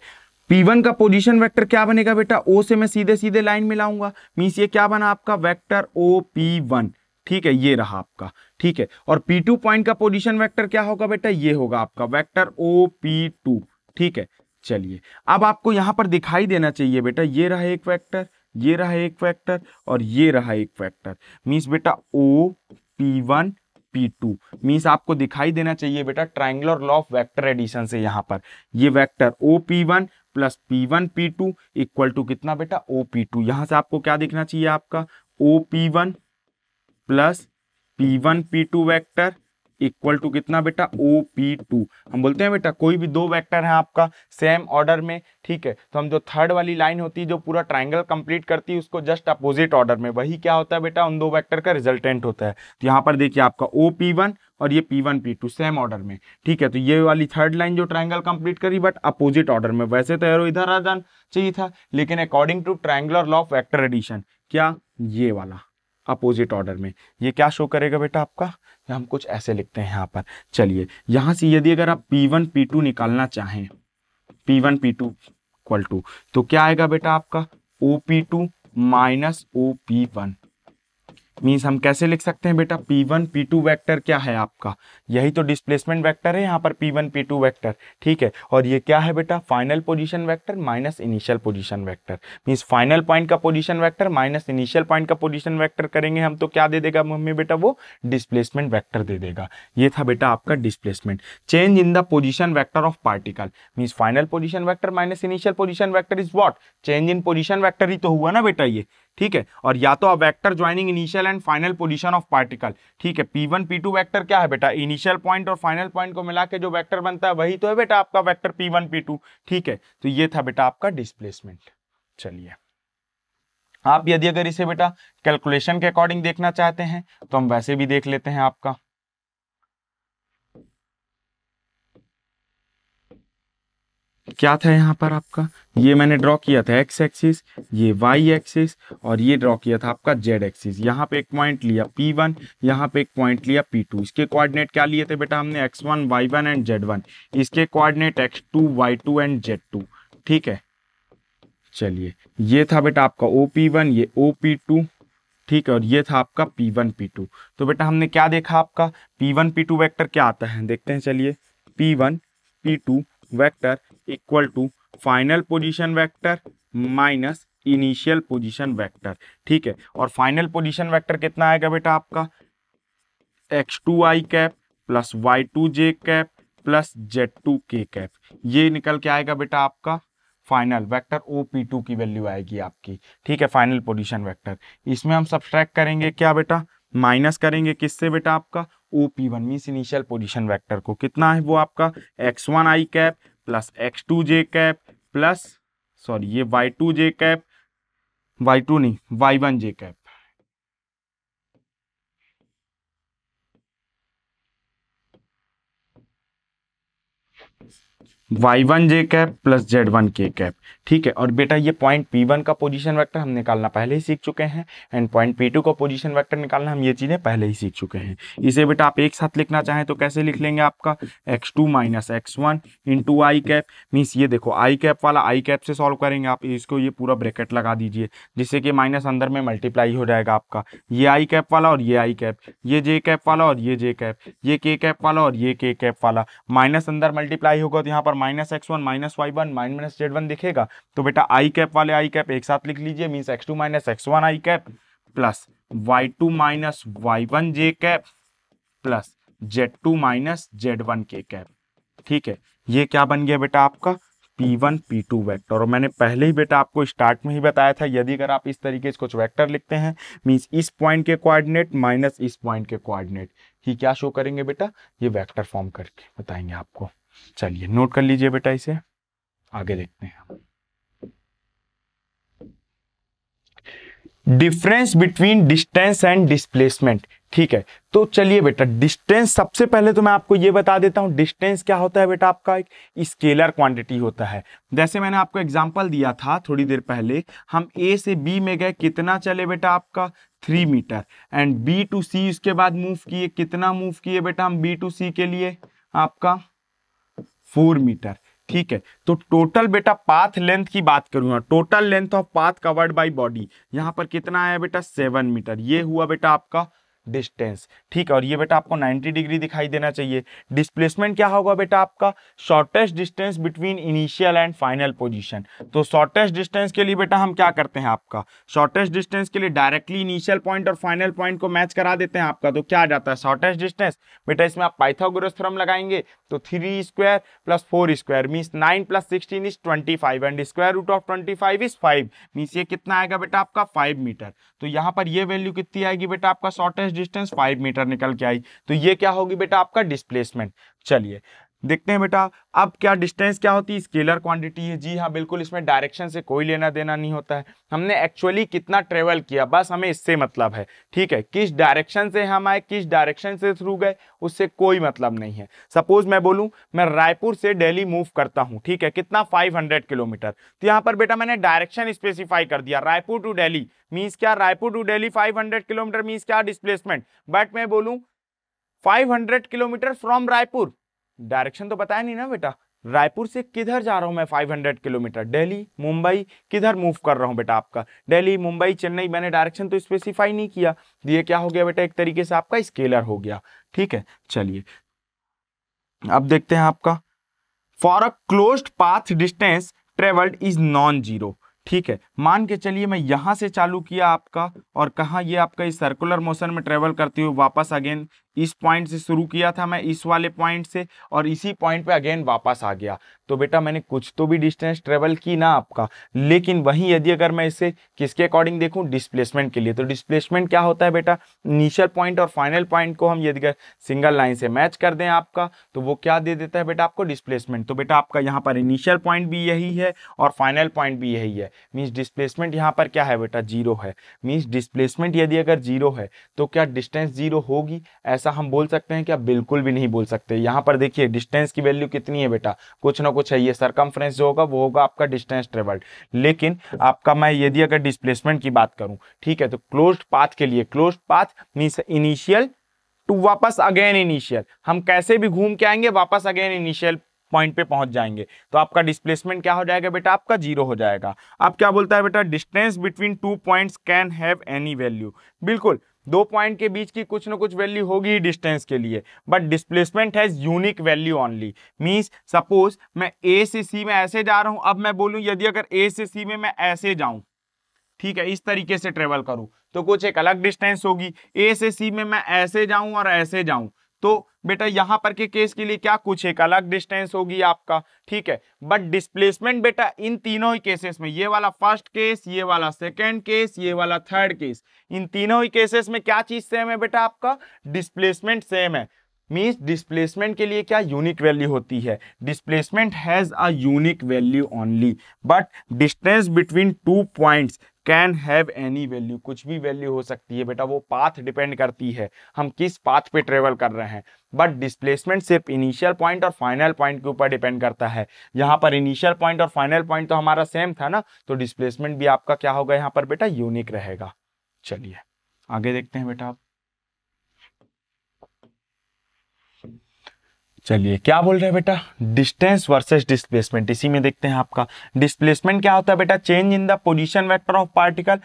P1 का पोजीशन वेक्टर क्या बनेगा बेटा, O से मैं सीधे सीधे लाइन मिलाऊंगा, मीन्स ये क्या बना आपका, वेक्टर OP1। ठीक है, ये रहा आपका। ठीक है, और P2 पॉइंट का पोजीशन वेक्टर क्या होगा बेटा, ये होगा आपका वेक्टर OP2। ठीक है, चलिए अब आपको यहां पर दिखाई देना चाहिए बेटा, ये रहा एक वेक्टर, ये रहा एक वेक्टर, और ये रहा एक वेक्टर। मीन्स बेटा OP1 P2, मीन्स आपको दिखाई देना चाहिए बेटा triangular law of vector addition से। यहां पर ये vector OP1 plus P1 P2 equal to कितना बेटा, OP2। यहां से आपको क्या दिखना चाहिए, आपका OP1 plus P1 P2 vector equal to कितना बेटा, OP2। हम बोलते हैं बेटा कोई भी दो वेक्टर है आपका सेम ऑर्डर में, ठीक है, तो हम जो थर्ड वाली लाइन होती है जो पूरा ट्रायंगल कंप्लीट करती है, उसको जस्ट अपोजिट ऑर्डर में, वही क्या होता है बेटा, उन दो वेक्टर का रिजल्टेंट होता है। तो यहाँ पर देखिए आपका OP1 और ये P1 P2 सेम ऑर्डर में। ठीक है, तो ये वाली थर्ड लाइन जो ट्रायंगल कंप्लीट करी, बट अपोजिट ऑर्डर में। वैसे तो एरो इधर आ जाना चाहिए था, लेकिन according to triangular law of vector addition, क्या ये वाला अपोजिट ऑर्डर में। ये क्या शो करेगा बेटा आपका, हम कुछ ऐसे लिखते हैं यहाँ पर। चलिए यहाँ से यदि अगर आप P1 P2 निकालना चाहें, P1 P2 इक्वल टू, तो क्या आएगा बेटा आपका OP2 माइनस OP1। मीन्स हम कैसे लिख सकते हैं बेटा, P1 P2 वेक्टर क्या है आपका, यही तो डिस्प्लेसमेंट वेक्टर है यहाँ पर P1 P2 वेक्टर। ठीक है, और ये क्या है बेटा, final position vector minus initial position vector. Means final point का position vector minus initial point का पोजीशन वेक्टर करेंगे हम, तो क्या दे देगा मम्मी बेटा, वो डिस्प्लेसमेंट वेक्टर दे देगा। ये था बेटा आपका displacement. Change in the position vector of particle, means final position vector minus initial position vector is what, change in position vector ही तो हुआ ना बेटा ये। ठीक है, और या तो vector joining initial and final position of particle. ठीक है, P1 P2 वेक्टर क्या है बेटा, इनिशियल पॉइंट और फाइनल पॉइंट को मिला के जो वेक्टर बनता है वही तो है बेटा आपका वेक्टर P1 P2। ठीक है, तो ये था बेटा आपका डिस्प्लेसमेंट। चलिए आप यदि अगर इसे बेटा कैलकुलेशन के अकॉर्डिंग देखना चाहते हैं तो हम वैसे भी देख लेते हैं आपका। क्या था यहाँ पर आपका, ये मैंने ड्रॉ किया था एक्स एक्सिस, ये वाई एक्सिस, और ये ड्रॉ किया था आपका जेड एक्सिस। यहाँ पे एक पॉइंट लिया P1, यहाँ पे एक पॉइंट लिया P2। इसके कोऑर्डिनेट क्या लिए थे बेटा हमने, x1 y1 एंड z1। इसके coordinate x2 y2 and z2। ठीक है, चलिए ये था बेटा आपका OP1, ये OP2। ठीक है, और ये था आपका P1 P2। तो बेटा हमने क्या देखा, आपका P1 P2 वेक्टर क्या आता है, देखते हैं। चलिए, P1 P2 vector equal to final position vector minus initial position vector. ठीक है, और फाइनल पोजीशन वेक्टर कितना आएगा बेटा आपका, x2i cap plus y2j cap plus z2k cap. ये निकल के आएगा बेटा आपका फाइनल वेक्टर OP2 की वैल्यू आएगी आपकी। ठीक है, फाइनल पोजीशन वेक्टर। इसमें हम सब्सट्रैक्ट करेंगे क्या बेटा, माइनस करेंगे किससे बेटा, आपका OP1 means initial position vector को। कितना है वो आपका, x1i cap plus x2j cap plus, sorry ये y2j कैप, y2 नहीं y1j cap. y1j cap plus z1k cap. ठीक है, और बेटा ये पॉइंट P1 का पोजीशन वेक्टर हम निकालना पहले ही सीख चुके हैं, एंड पॉइंट P2 का पोजीशन वेक्टर निकालना हम ये चीजें पहले ही सीख चुके हैं। इसे बेटा आप एक साथ लिखना चाहें तो कैसे लिख लेंगे, आपका x2 माइनस x1 इंटू आई कैप। मीन्स ये देखो आई कैप वाला आई कैप से सॉल्व करेंगे आप, इसको ये पूरा ब्रैकेट लगा दीजिए, जिससे कि माइनस अंदर में मल्टीप्लाई हो जाएगा आपका। ये आई कैप वाला और ये आई कैप, ये जे कैप वाला और ये जे कैप, ये के कैप वाला और ये के कैप वाला, माइनस अंदर मल्टीप्लाई होगा तो यहाँ पर minus x1 minus y1 minus z1 दिखेगा। तो बेटा आई कैप वाले आई कैप एक साथ लिख लीजिए, means x2 minus x1 I cap plus y2 minus y1 J cap plus z2 minus z1 K cap. ठीक है, ये क्या बन गया बेटा आपका P1 P2 वेक्टर। और मैंने पहले ही बेटा आपको स्टार्ट में ही बताया था, यदि अगर आप इस तरीके से कुछ वेक्टर लिखते हैं, मीन्स इस पॉइंट के कोऑर्डिनेट माइनस इस पॉइंट के कोऑर्डिनेट ही क्या शो करेंगे बेटा, ये वेक्टर फॉर्म करके बताएंगे आपको। चलिए नोट कर लीजिए बेटा, इसे आगे देखते हैं। Difference between distance and displacement. ठीक है, तो चलिए बेटा डिस्टेंस, सबसे पहले तो मैं आपको ये बता देता हूं डिस्टेंस क्या होता है बेटा, आपका एक स्केलर क्वांटिटी होता है। जैसे मैंने आपको एग्जांपल दिया था थोड़ी देर पहले, हम A से B में गए, कितना चले बेटा आपका 3 metre, and B to C उसके बाद मूव किए, कितना मूव किए बेटा हम B टू C के लिए, आपका 4 मीटर। ठीक है, तो टोटल बेटा पाथ लेंथ की बात करूंगा, total length of path covered by body यहां पर कितना आया बेटा 7 मीटर। ये हुआ बेटा आपका डिस्टेंस। ठीक है, और ये बेटा आपको 90 डिग्री दिखाई देना चाहिए। डिस्प्लेसमेंट क्या होगा बेटा आपका, shortest distance between initial and final position. तो शॉर्टेस्ट डिस्टेंस के लिए बेटा हम क्या करते हैं, आपका शॉर्टेस्ट डिस्टेंस के लिए डायरेक्टली इनिशियल पॉइंट और फाइनल पॉइंट को मैच करा देते हैं आपका। तो क्या आ जाता है शॉर्टेस्ट डिस्टेंस बेटा, इसमें आप पाइथागोरस थ्योरम लगाएंगे तो 3 square plus 4 square means 9 plus 16 is 25 and square root of 25 is 5 means ये कितना आएगा बेटा आपका 5 मीटर। तो यहाँ पर ये वैल्यू कितनी आएगी बेटा, आपका शॉर्टेस्ट डिस्टेंस 5 मीटर निकल के आई। तो ये क्या होगी बेटा आपका डिस्प्लेसमेंट। चलिए देखते हैं बेटा, अब क्या डिस्टेंस क्या होती है, स्केलर क्वांटिटी है। जी हाँ बिल्कुल, इसमें डायरेक्शन से कोई लेना देना नहीं होता है, हमने एक्चुअली कितना ट्रेवल किया बस हमें इससे मतलब है। ठीक है, किस डायरेक्शन से हम आए, किस डायरेक्शन से थ्रू गए, उससे कोई मतलब नहीं है। सपोज मैं बोलूं मैं रायपुर से दिल्ली मूव करता हूं, ठीक है, कितना 500 किलोमीटर। तो यहां पर बेटा मैंने डायरेक्शन स्पेसिफाई कर दिया, रायपुर टू दिल्ली मीन्स क्या, Raipur to Delhi 500 kilometre means क्या डिस्प्लेसमेंट। बट मैं बोलूं 500 किलोमीटर फ्रॉम रायपुर, डायरेक्शन तो बताया नहीं ना बेटा, रायपुर से किधर जा रहा हूं मैं 500 किलोमीटर, दिल्ली मुंबई, किधर मूव कर रहा हूं बेटा आपका, दिल्ली मुंबई चेन्नई, मैंने डायरेक्शन तो स्पेसिफाई नहीं किया। ये क्या हो गया बेटा, एक तरीके से आपका स्केलर हो गया। ठीक है, चलिए अब देखते हैं आपका for a closed path distance travelled is non zero. ठीक है, मान के चलिए मैं यहां से चालू किया आपका, और कहा ये आपका इस सर्कुलर मोशन में ट्रेवल करते हुए वापस अगेन इस पॉइंट से शुरू किया था मैं, इस वाले पॉइंट से, और इसी पॉइंट पे अगेन वापस आ गया। तो बेटा मैंने कुछ तो भी डिस्टेंस ट्रेवल की ना आपका, लेकिन वहीं यदि अगर मैं इसे किसके अकॉर्डिंग देखूं, डिस्प्लेसमेंट के लिए, तो डिस्प्लेसमेंट क्या होता है बेटा, इनिशियल पॉइंट और फाइनल पॉइंट को हम यदि सिंगल लाइन से मैच कर दें आपका, तो वो क्या दे देता है बेटा आपको, डिस्प्लेसमेंट। तो बेटा आपका यहाँ पर इनिशियल पॉइंट भी यही है और फाइनल पॉइंट भी यही है, मीन्स डिस्प्लेसमेंट यहाँ पर क्या है बेटा, जीरो है। मीन्स डिस्प्लेसमेंट यदि अगर जीरो है तो क्या डिस्टेंस जीरो होगी, ऐसा ऐसा हम बोल सकते हैं क्या? बिल्कुल भी नहीं बोल सकते। यहाँ पर देखिए डिस्टेंस की वैल्यू कितनी है बेटा, कुछ ना कुछ है, ये सरकमफ्रेंस जो होगा वो होगा आपका डिस्टेंस ट्रेवल्ड। लेकिन आपका मैं यदि अगर डिस्प्लेसमेंट की बात करूं, ठीक है, तो क्लोज्ड पाथ के लिए, closed path means initial to वापस अगेन इनिशियल, हम कैसे भी घूम के आएंगे वापस अगेन इनिशियल पॉइंट पे पहुंच जाएंगे, तो आपका डिस्प्लेसमेंट क्या हो जाएगा बेटा? आपका 0 हो जाएगा। अब क्या बोलता है बेटा? Distance between two points can have any value. बिल्कुल, दो पॉइंट के बीच की कुछ ना कुछ वैल्यू होगी ही डिस्टेंस के लिए, but displacement has unique value only. Means suppose मैं ए से सी में ऐसे जा रहा हूं, अब मैं बोलूं यदि अगर ए से सी में मैं ऐसे जाऊं, ठीक है, इस तरीके से ट्रेवल करूं, तो कुछ एक अलग डिस्टेंस होगी। ए से सी में मैं ऐसे जाऊं और ऐसे जाऊं, तो बेटा यहां पर के केस के लिए क्या कुछ एक अलग डिस्टेंस होगी आपका, ठीक है। बट डिस्प्लेसमेंट बेटा इन तीनों ही केसेस में, ये वाला फर्स्ट केस, ये वाला सेकंड केस, ये वाला थर्ड केस, इन तीनों ही केसेस में क्या चीज सेम है बेटा? आपका डिस्प्लेसमेंट सेम है। मींस डिस्प्लेसमेंट के लिए क्या यूनिक वैल्यू होती है? Displacement has a unique value only, but distance between two points can have any value. कुछ भी वैल्यू हो सकती है बेटा, वो पाथ डिपेंड करती है हम किस पाथ पे ट्रेवल कर रहे हैं। बट डिस्प्लेसमेंट सिर्फ इनिशियल पॉइंट और फाइनल पॉइंट के ऊपर डिपेंड करता है। यहाँ पर इनिशियल पॉइंट और फाइनल पॉइंट तो हमारा सेम था ना, तो डिस्प्लेसमेंट भी आपका क्या होगा यहाँ पर बेटा? यूनिक रहेगा। चलिए आगे देखते हैं बेटा। आप चलिए क्या बोल रहे हैं बेटा? Distance versus displacement. इसी में देखते हैं आपका डिस्प्लेसमेंट क्या होता है बेटा? Change in the position vector of particle,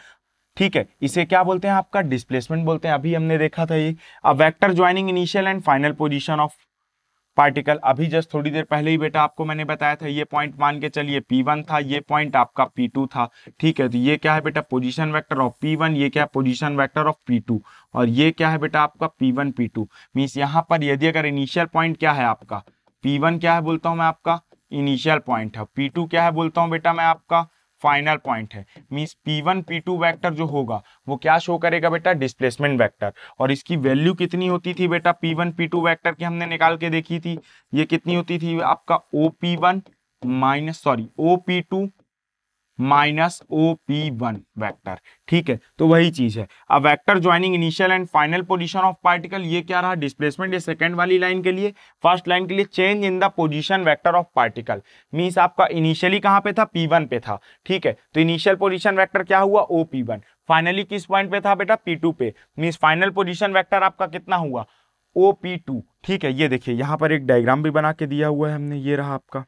ठीक है, इसे क्या बोलते हैं? आपका डिस्प्लेसमेंट बोलते हैं। अभी हमने देखा था ये a vector joining initial and final position of particle. अभी जस्ट थोड़ी देर पहले ही बेटा आपको मैंने बताया था, ये पॉइंट मान के चलिए P1 था, ये पॉइंट आपका P2 था, ठीक है। तो ये क्या है बेटा? पोजीशन वेक्टर ऑफ P1, ये क्या है? पोजीशन वेक्टर ऑफ P2, और ये क्या है बेटा? आपका P1 P2। मीन्स यहाँ पर यदि अगर इनिशियल पॉइंट क्या है आपका? P1 क्या है बोलता हूँ मैं? आपका इनिशियल पॉइंट है। P2 क्या है बोलता हूँ बेटा मैं? आपका फाइनल पॉइंट है। मींस P1 P2 वेक्टर जो होगा वो क्या शो करेगा बेटा? Displacement vector. और इसकी वैल्यू कितनी होती थी बेटा? P1 P2 वेक्टर की हमने निकाल के देखी थी, ये कितनी होती थी आपका? OP1 minus OP2 minus OP1 vector, ठीक है। तो वही चीज है, अब vector joining initial and final position of particle, ये क्या रहा? डिस्प्लेसमेंट। ये सेकंड वाली लाइन के लिए, फर्स्ट लाइन के लिए change in the position vector of particle. Means आपका इनिशियली कहां पे था? P1 पे था, ठीक है। तो इनिशियल पोजीशन वेक्टर क्या हुआ? OP1। फाइनली किस पॉइंट पे था बेटा? P2 पे। मींस फाइनल पोजीशन वेक्टर आपका कितना हुआ? OP2, ठीक है। ये देखिए यहाँ पर एक डायग्राम भी बना के दिया हुआ है हमने, ये रहा आपका।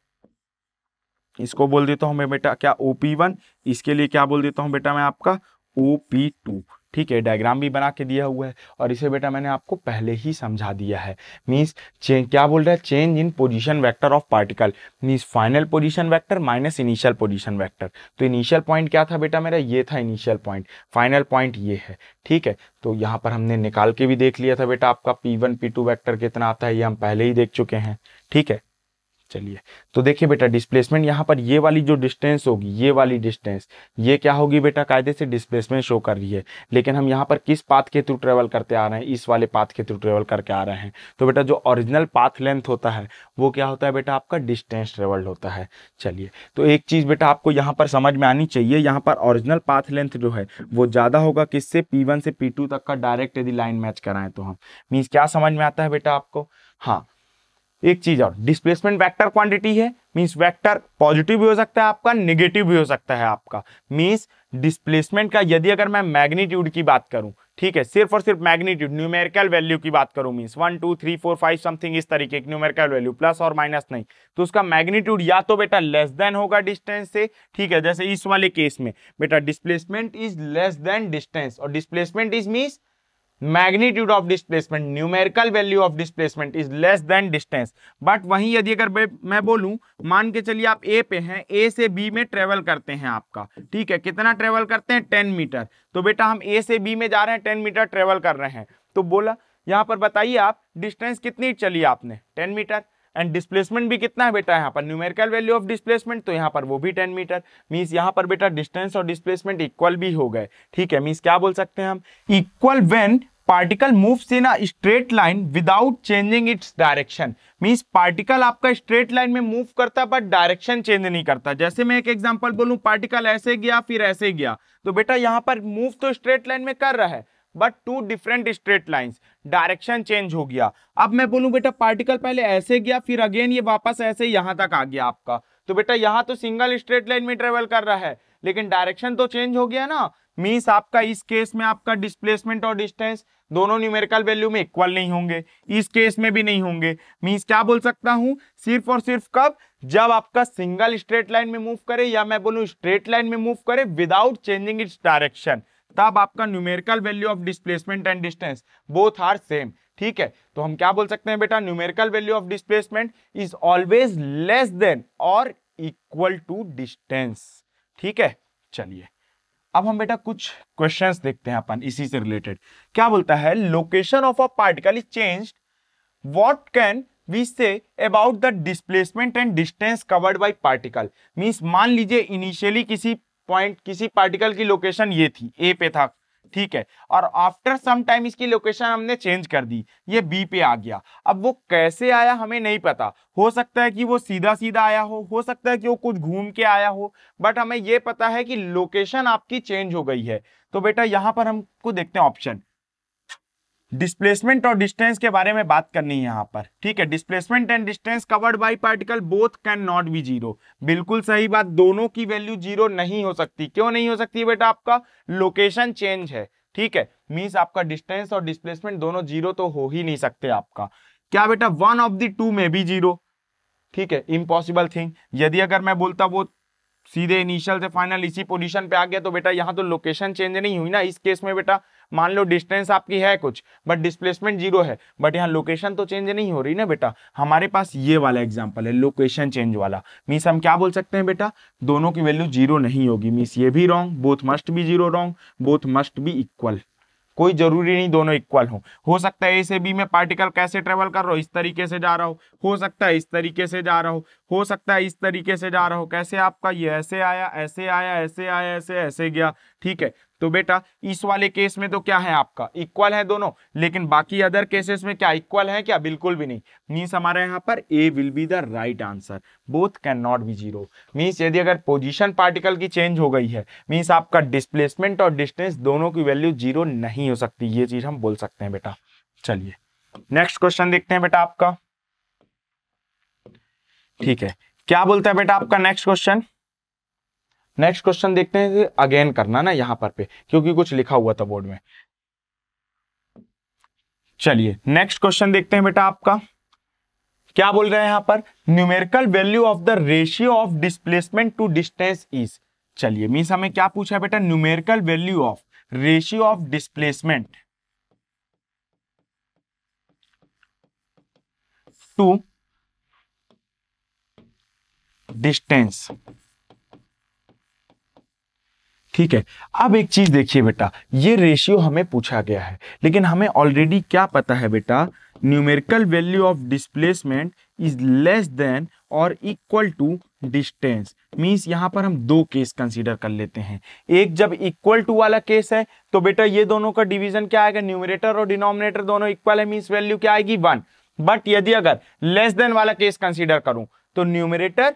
इसको बोल देता हूं मैं बेटा क्या? OP1। इसके लिए क्या बोल देता हूं बेटा मैं? आपका OP2, ठीक है। डायग्राम भी बना के दिया हुआ है, और इसे बेटा मैंने आपको पहले ही समझा दिया है। मींस क्या बोल रहा है? Change in position vector of particle, means final position vector minus initial position vector. तो इनिशियल पॉइंट क्या था बेटा मेरा? ये था इनिशियल पॉइंट। फाइनल पॉइंट ये है, ठीक है। तो यहाँ पर हमने निकाल के भी देख लिया था बेटा, आपका P1 P2 वेक्टर कितना आता है, ये हम पहले ही देख चुके हैं, ठीक है। चलिए तो देखिए बेटा, डिस्प्लेसमेंट यहाँ पर ये वाली जो डिस्टेंस होगी, ये वाली डिस्टेंस, ये क्या होगी बेटा? कायदे से डिस्प्लेसमेंट शो कर रही है। लेकिन हम यहाँ पर किस पाथ के थ्रू ट्रेवल करते आ रहे हैं? इस वाले पाथ के थ्रू ट्रेवल करके आ रहे हैं। तो बेटा जो ओरिजिनल पाथ लेंथ होता है वो क्या होता है बेटा? आपका डिस्टेंस ट्रेवल्ड होता है। चलिए तो एक चीज बेटा आपको यहाँ पर समझ में आनी चाहिए, यहाँ पर ओरिजिनल पाथ लेंथ जो है वो ज्यादा होगा किससे? P1 से P2 तक का डायरेक्ट यदि लाइन मैच कराएं तो हम। मीन्स क्या समझ में आता है बेटा आपको? हाँ, एक चीज और, डिस्प्लेसमेंट वेक्टर क्वांटिटी है। मींस वेक्टर पॉजिटिव भी हो सकता है आपका, नेगेटिव भी हो सकता है आपका। मींस डिस्प्लेसमेंट का यदि अगर मैं मैग्नीट्यूड की बात करूं, ठीक है, सिर्फ और सिर्फ मैग्नीट्यूड, न्यूमेरिकल वैल्यू की बात करूं, मींस 1 2 3 4 5 समथिंग इस तरीके की न्यूमेरिकल वैल्यू, प्लस और माइनस नहीं, तो उसका मैग्नीट्यूड या तो बेटा लेस देन होगा डिस्टेंस से, ठीक है। जैसे इस वाले केस में बेटा displacement is less than distance, और displacement is means magnitude of displacement, numerical value of displacement is less than distance. But वहीं यदि अगर मैं बोलूं, मान के चलिए आप ए पे हैं, ए से बी में ट्रेवल करते हैं आपका, ठीक है, कितना ट्रेवल करते हैं? 10 मीटर। तो बेटा हम ए से बी में जा रहे हैं, 10 मीटर ट्रेवल कर रहे हैं। तो बोला यहाँ पर बताइए आप डिस्टेंस कितनी चली आपने? 10 मीटर। एंड डिस्प्लेसमेंट भी कितना है बेटा? यहाँ पर न्यूमेरिकल वैल्यू ऑफ डिस्प्लेसमेंट, तो यहाँ पर वो भी 10 मीटर। मींस यहाँ पर बेटा डिस्टेंस और डिस्प्लेसमेंट इक्वल भी हो गए, ठीक है। मींस क्या बोल सकते हैं हम? Equal when particle moves in a straight line without changing its direction. Means particle आपका स्ट्रेट लाइन में मूव करता बट डायरेक्शन चेंज नहीं करता। जैसे मैं एक एग्जांपल बोलूं, पार्टिकल ऐसे गया फिर ऐसे गया, तो बेटा यहाँ पर मूव तो स्ट्रेट लाइन में कर रहा है but two different straight lines, direction change हो गया। अब मैं बोलूं बेटा पार्टिकल पहले ऐसे गया, फिर अगेन ये वापस ऐसे यहां तक आ गया आपका, तो बेटा यहां तो सिंगल स्ट्रेट लाइन में ट्रेवल कर रहा है, लेकिन डायरेक्शन तो चेंज हो गया ना। मींस आपका इस केस में आपका डिस्प्लेसमेंट और डिस्टेंस दोनों न्यूमेरिकल वैल्यू में इक्वल नहीं होंगे, इस केस में भी नहीं होंगे। मींस क्या बोल सकता हूं, सिर्फ और सिर्फ कब, जब आपका सिंगल स्ट्रेट लाइन में मूव करे, या मैं बोलूं स्ट्रेट लाइन में मूव करे विदाउट चेंजिंग इट्स डायरेक्शन, तब आपका numerical value of displacement and distance both are same. ठीक है, तो हम क्या बोल सकते हैं बेटा, numerical value of displacement is always less than और इक्वल टू डिस्टेंस। ठीक है, चलिए अब हम बेटा कुछ क्वेश्चंस देखते हैं अपन इसी से रिलेटेड। क्या बोलता है, location of a particle is changed, what can we say about the displacement and distance covered by particle. Means मान लीजिए इनिशियली किसी पॉइंट किसी पार्टिकल की लोकेशन ये थी, ए पे था, ठीक है, और आफ्टर सम टाइम इसकी लोकेशन हमने चेंज कर दी, ये बी पे आ गया। अब वो कैसे आया हमें नहीं पता, हो सकता है कि वो सीधा सीधा आया हो सकता है कि वो कुछ घूम के आया हो, बट हमें ये पता है कि लोकेशन आपकी चेंज हो गई है। तो बेटा यहां पर हमको देखते हैं ऑप्शन, डिस्प्लेसमेंट और डिस्टेंस के बारे में बात करनी है यहां पर। ठीक है, displacement and distance covered by particle both can not be zero. बिल्कुल सही बात, दोनों की वैल्यू जीरो नहीं हो सकती। क्यों नहीं हो सकती बेटा, आपका लोकेशन चेंज है। ठीक है, मींस आपका डिस्टेंस और डिस्प्लेसमेंट दोनों जीरो तो हो ही नहीं सकते आपका। क्या बेटा, वन ऑफ द टू में भी जीरो। ठीक है, इम्पॉसिबल थिंग। यदि अगर मैं बोलता वो सीधे इनिशियल से फाइनल इसी पोजीशन पे आ गया, तो बेटा यहां तो लोकेशन चेंज नहीं हुई ना। इस केस में बेटा मान लो डिस्टेंस आपकी है कुछ, बट डिस्प्लेसमेंट जीरो है, बट यहाँ लोकेशन तो चेंज नहीं हो रही ना बेटा। हमारे पास ये वाला एग्जांपल है लोकेशन चेंज वाला। मींस हम क्या बोल सकते हैं बेटा, दोनों की वैल्यू जीरो नहीं होगी। मींस ये भी wrong, both must be zero wrong, both must be equal. कोई जरूरी नहीं दोनों इक्वल हो सकता है ए से बी में पार्टिकल कैसे ट्रेवल कर रहा हो, इस तरीके से जा रहा हो सकता है इस तरीके से जा रहा हो सकता है इस तरीके से जा रहा हो। कैसे आपका ये ऐसे आया, ऐसे आया, ऐसे आया, ऐसे ऐसे गया। ठीक है, तो बेटा इस वाले केस में तो क्या है आपका इक्वल है दोनों, लेकिन बाकी अदर केसेस में क्या इक्वल है क्या, बिल्कुल भी नहीं। मींस हमारे यहाँ पर A will be the right answer, both can not be zero. Means यदि अगर पोजीशन पार्टिकल की चेंज हो गई है, मींस आपका डिस्प्लेसमेंट और डिस्टेंस दोनों की वैल्यू जीरो नहीं हो सकती, ये चीज हम बोल सकते हैं बेटा। चलिए नेक्स्ट क्वेश्चन देखते हैं बेटा आपका। ठीक है, क्या बोलता है बेटा आपका नेक्स्ट क्वेश्चन। नेक्स्ट क्वेश्चन देखते हैं, अगेन करना ना यहां पर पे, क्योंकि कुछ लिखा हुआ था बोर्ड में। चलिए नेक्स्ट क्वेश्चन देखते हैं बेटा आपका। क्या बोल रहे हैं यहां पर, numerical value of the ratio of displacement to distance is. चलिए मींस हमें क्या पूछा है बेटा, numerical value of ratio of displacement to distance. ठीक है, अब एक चीज देखिए बेटा, ये रेशियो हमें पूछा गया है, लेकिन हमें ऑलरेडी क्या पता है बेटा, numerical value of displacement is less than और इक्वल टू डिस्टेंस। मींस यहां पर हम दो केस कंसीडर कर लेते हैं। एक जब इक्वल टू वाला केस है तो बेटा ये दोनों का डिवीजन क्या आएगा, न्यूमरेटर और डिनोमिनेटर दोनों इक्वल है, मींस वैल्यू क्या आएगी 1। बट यदि अगर लेस देन वाला केस कंसीडर करूं तो numerator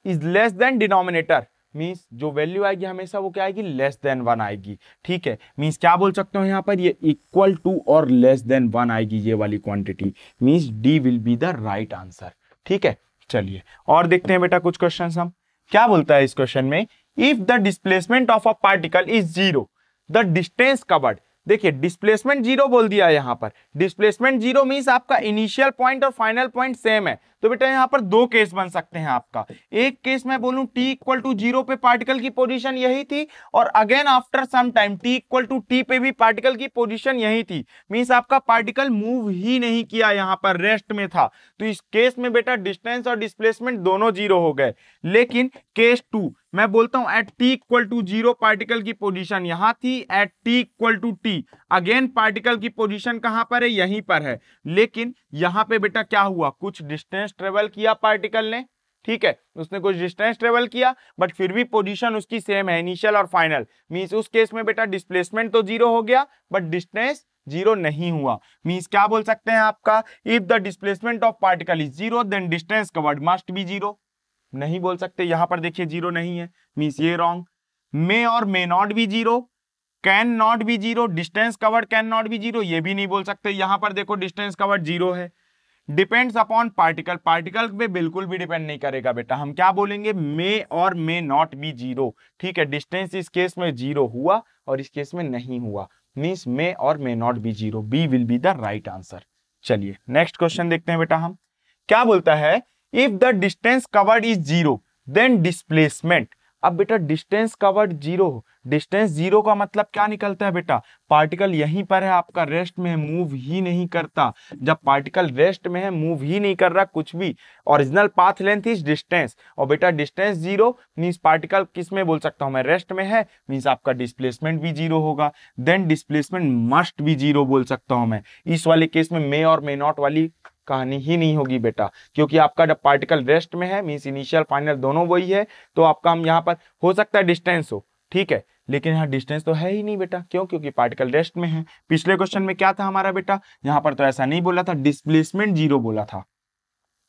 is less than denominator, means जो वैल्यू आएगी हमेशा वो क्या आएगी, लेस देन 1 आएगी। ठीक है, मींस क्या बोल सकते हो यहाँ पर, ये इक्वल टू और लेस देन 1 आएगी ये वाली quantity. Means D will be the right answer. ठीक है, चलिए और देखते हैं बेटा कुछ क्वेश्चंस हम। क्या बोलता है इस क्वेश्चन में, if the displacement of a particle is zero the distance covered. देखिए डिस्प्लेसमेंट जीरो बोल दिया है यहां पर, डिस्प्लेसमेंट जीरो मींस आपका इनिशियल पॉइंट और फाइनल पॉइंट सेम है। तो बेटा यहां पर दो केस बन सकते हैं आपका। एक केस मैं बोलूं t इक्वल टू जीरो पे पार्टिकल की पोजीशन यही थी, और again after some time t equal to T पे भी पार्टिकल की पोजीशन यही थी। मींस आपका पार्टिकल मूव ही नहीं किया, यहां पर रेस्ट में था। तो इस केस में बेटा डिस्टेंस और डिस्प्लेसमेंट दोनों जीरो हो गए। लेकिन केस टू मैं बोलता हूं at t equal to zero particle की पोजीशन यहां थी, at t equal to T again particle की पोजीशन कहां पर है, यहीं पर है। लेकिन यहां पे बेटा क्या हुआ, कुछ डिस्टेंस ट्रेवल किया पार्टिकल ने। ठीक है, उसने कुछ डिस्टेंस ट्रेवल किया, बट फिर भी पोजीशन उसकी सेम है, इनिशियल और फाइनल। मींस उस केस में बेटा डिस्प्लेसमेंट तो जीरो हो गया, बट डिस्टेंस जीरो नहीं हुआ। मींस क्या बोल सकते हैं आपका, if the displacement of particle is zero then distance covered must be zero. नहीं बोल सकते, यहां पर देखिए जीरो नहीं है, मींस ये रॉन्ग। मे और may not be zero, can not be zero, distance covered can not be zero, ये भी नहीं बोल सकते। यहां पर देखो डिस्टेंस कवर्ड जीरो है। डिपेंड्स अपॉन पार्टिकल, पार्टिकल पे बिल्कुल भी डिपेंड नहीं करेगा बेटा, हम क्या बोलेंगे मे और मे नॉट बी जीरो। ठीक है, डिस्टेंस इस केस में जीरो हुआ और इस केस में नहीं हुआ, मींस मे और may not be zero, B will be the right answer. चलिए नेक्स्ट क्वेश्चन देखते हैं बेटा हम क्या बोलता है। If the distance covered is zero then displacement. अब बेटा distance covered zero, distance zero का मतलब क्या निकलता है बेटा, पार्टिकल यहीं पर है आपका, रेस्ट में है, मूव ही नहीं करता। जब पार्टिकल रेस्ट में है, मूव ही नहीं कर रहा कुछ भी, original path length is distance, और बेटा डिस्टेंस जीरो मींस पार्टिकल किस में बोल सकता हूं मैं, रेस्ट में है, मींस आपका डिस्प्लेसमेंट भी जीरो होगा। देन डिस्प्लेसमेंट मस्ट भी जीरो बोल सकता हूं मैं। इस वाले केस में मे और मे नॉट वाली कहानी ही नहीं होगी बेटा, क्योंकि आपका जब पार्टिकल रेस्ट में है मींस इनिशियल फाइनल दोनों वही है, तो आपका हम यहाँ पर हो सकता है डिस्टेंस हो, ठीक है, लेकिन यहाँ डिस्टेंस तो है ही नहीं बेटा, क्यों, क्योंकि पार्टिकल रेस्ट में है। पिछले क्वेश्चन में क्या था हमारा बेटा, यहाँ पर तो ऐसा नहीं बोला था, डिस्प्लेसमेंट जीरो बोला था।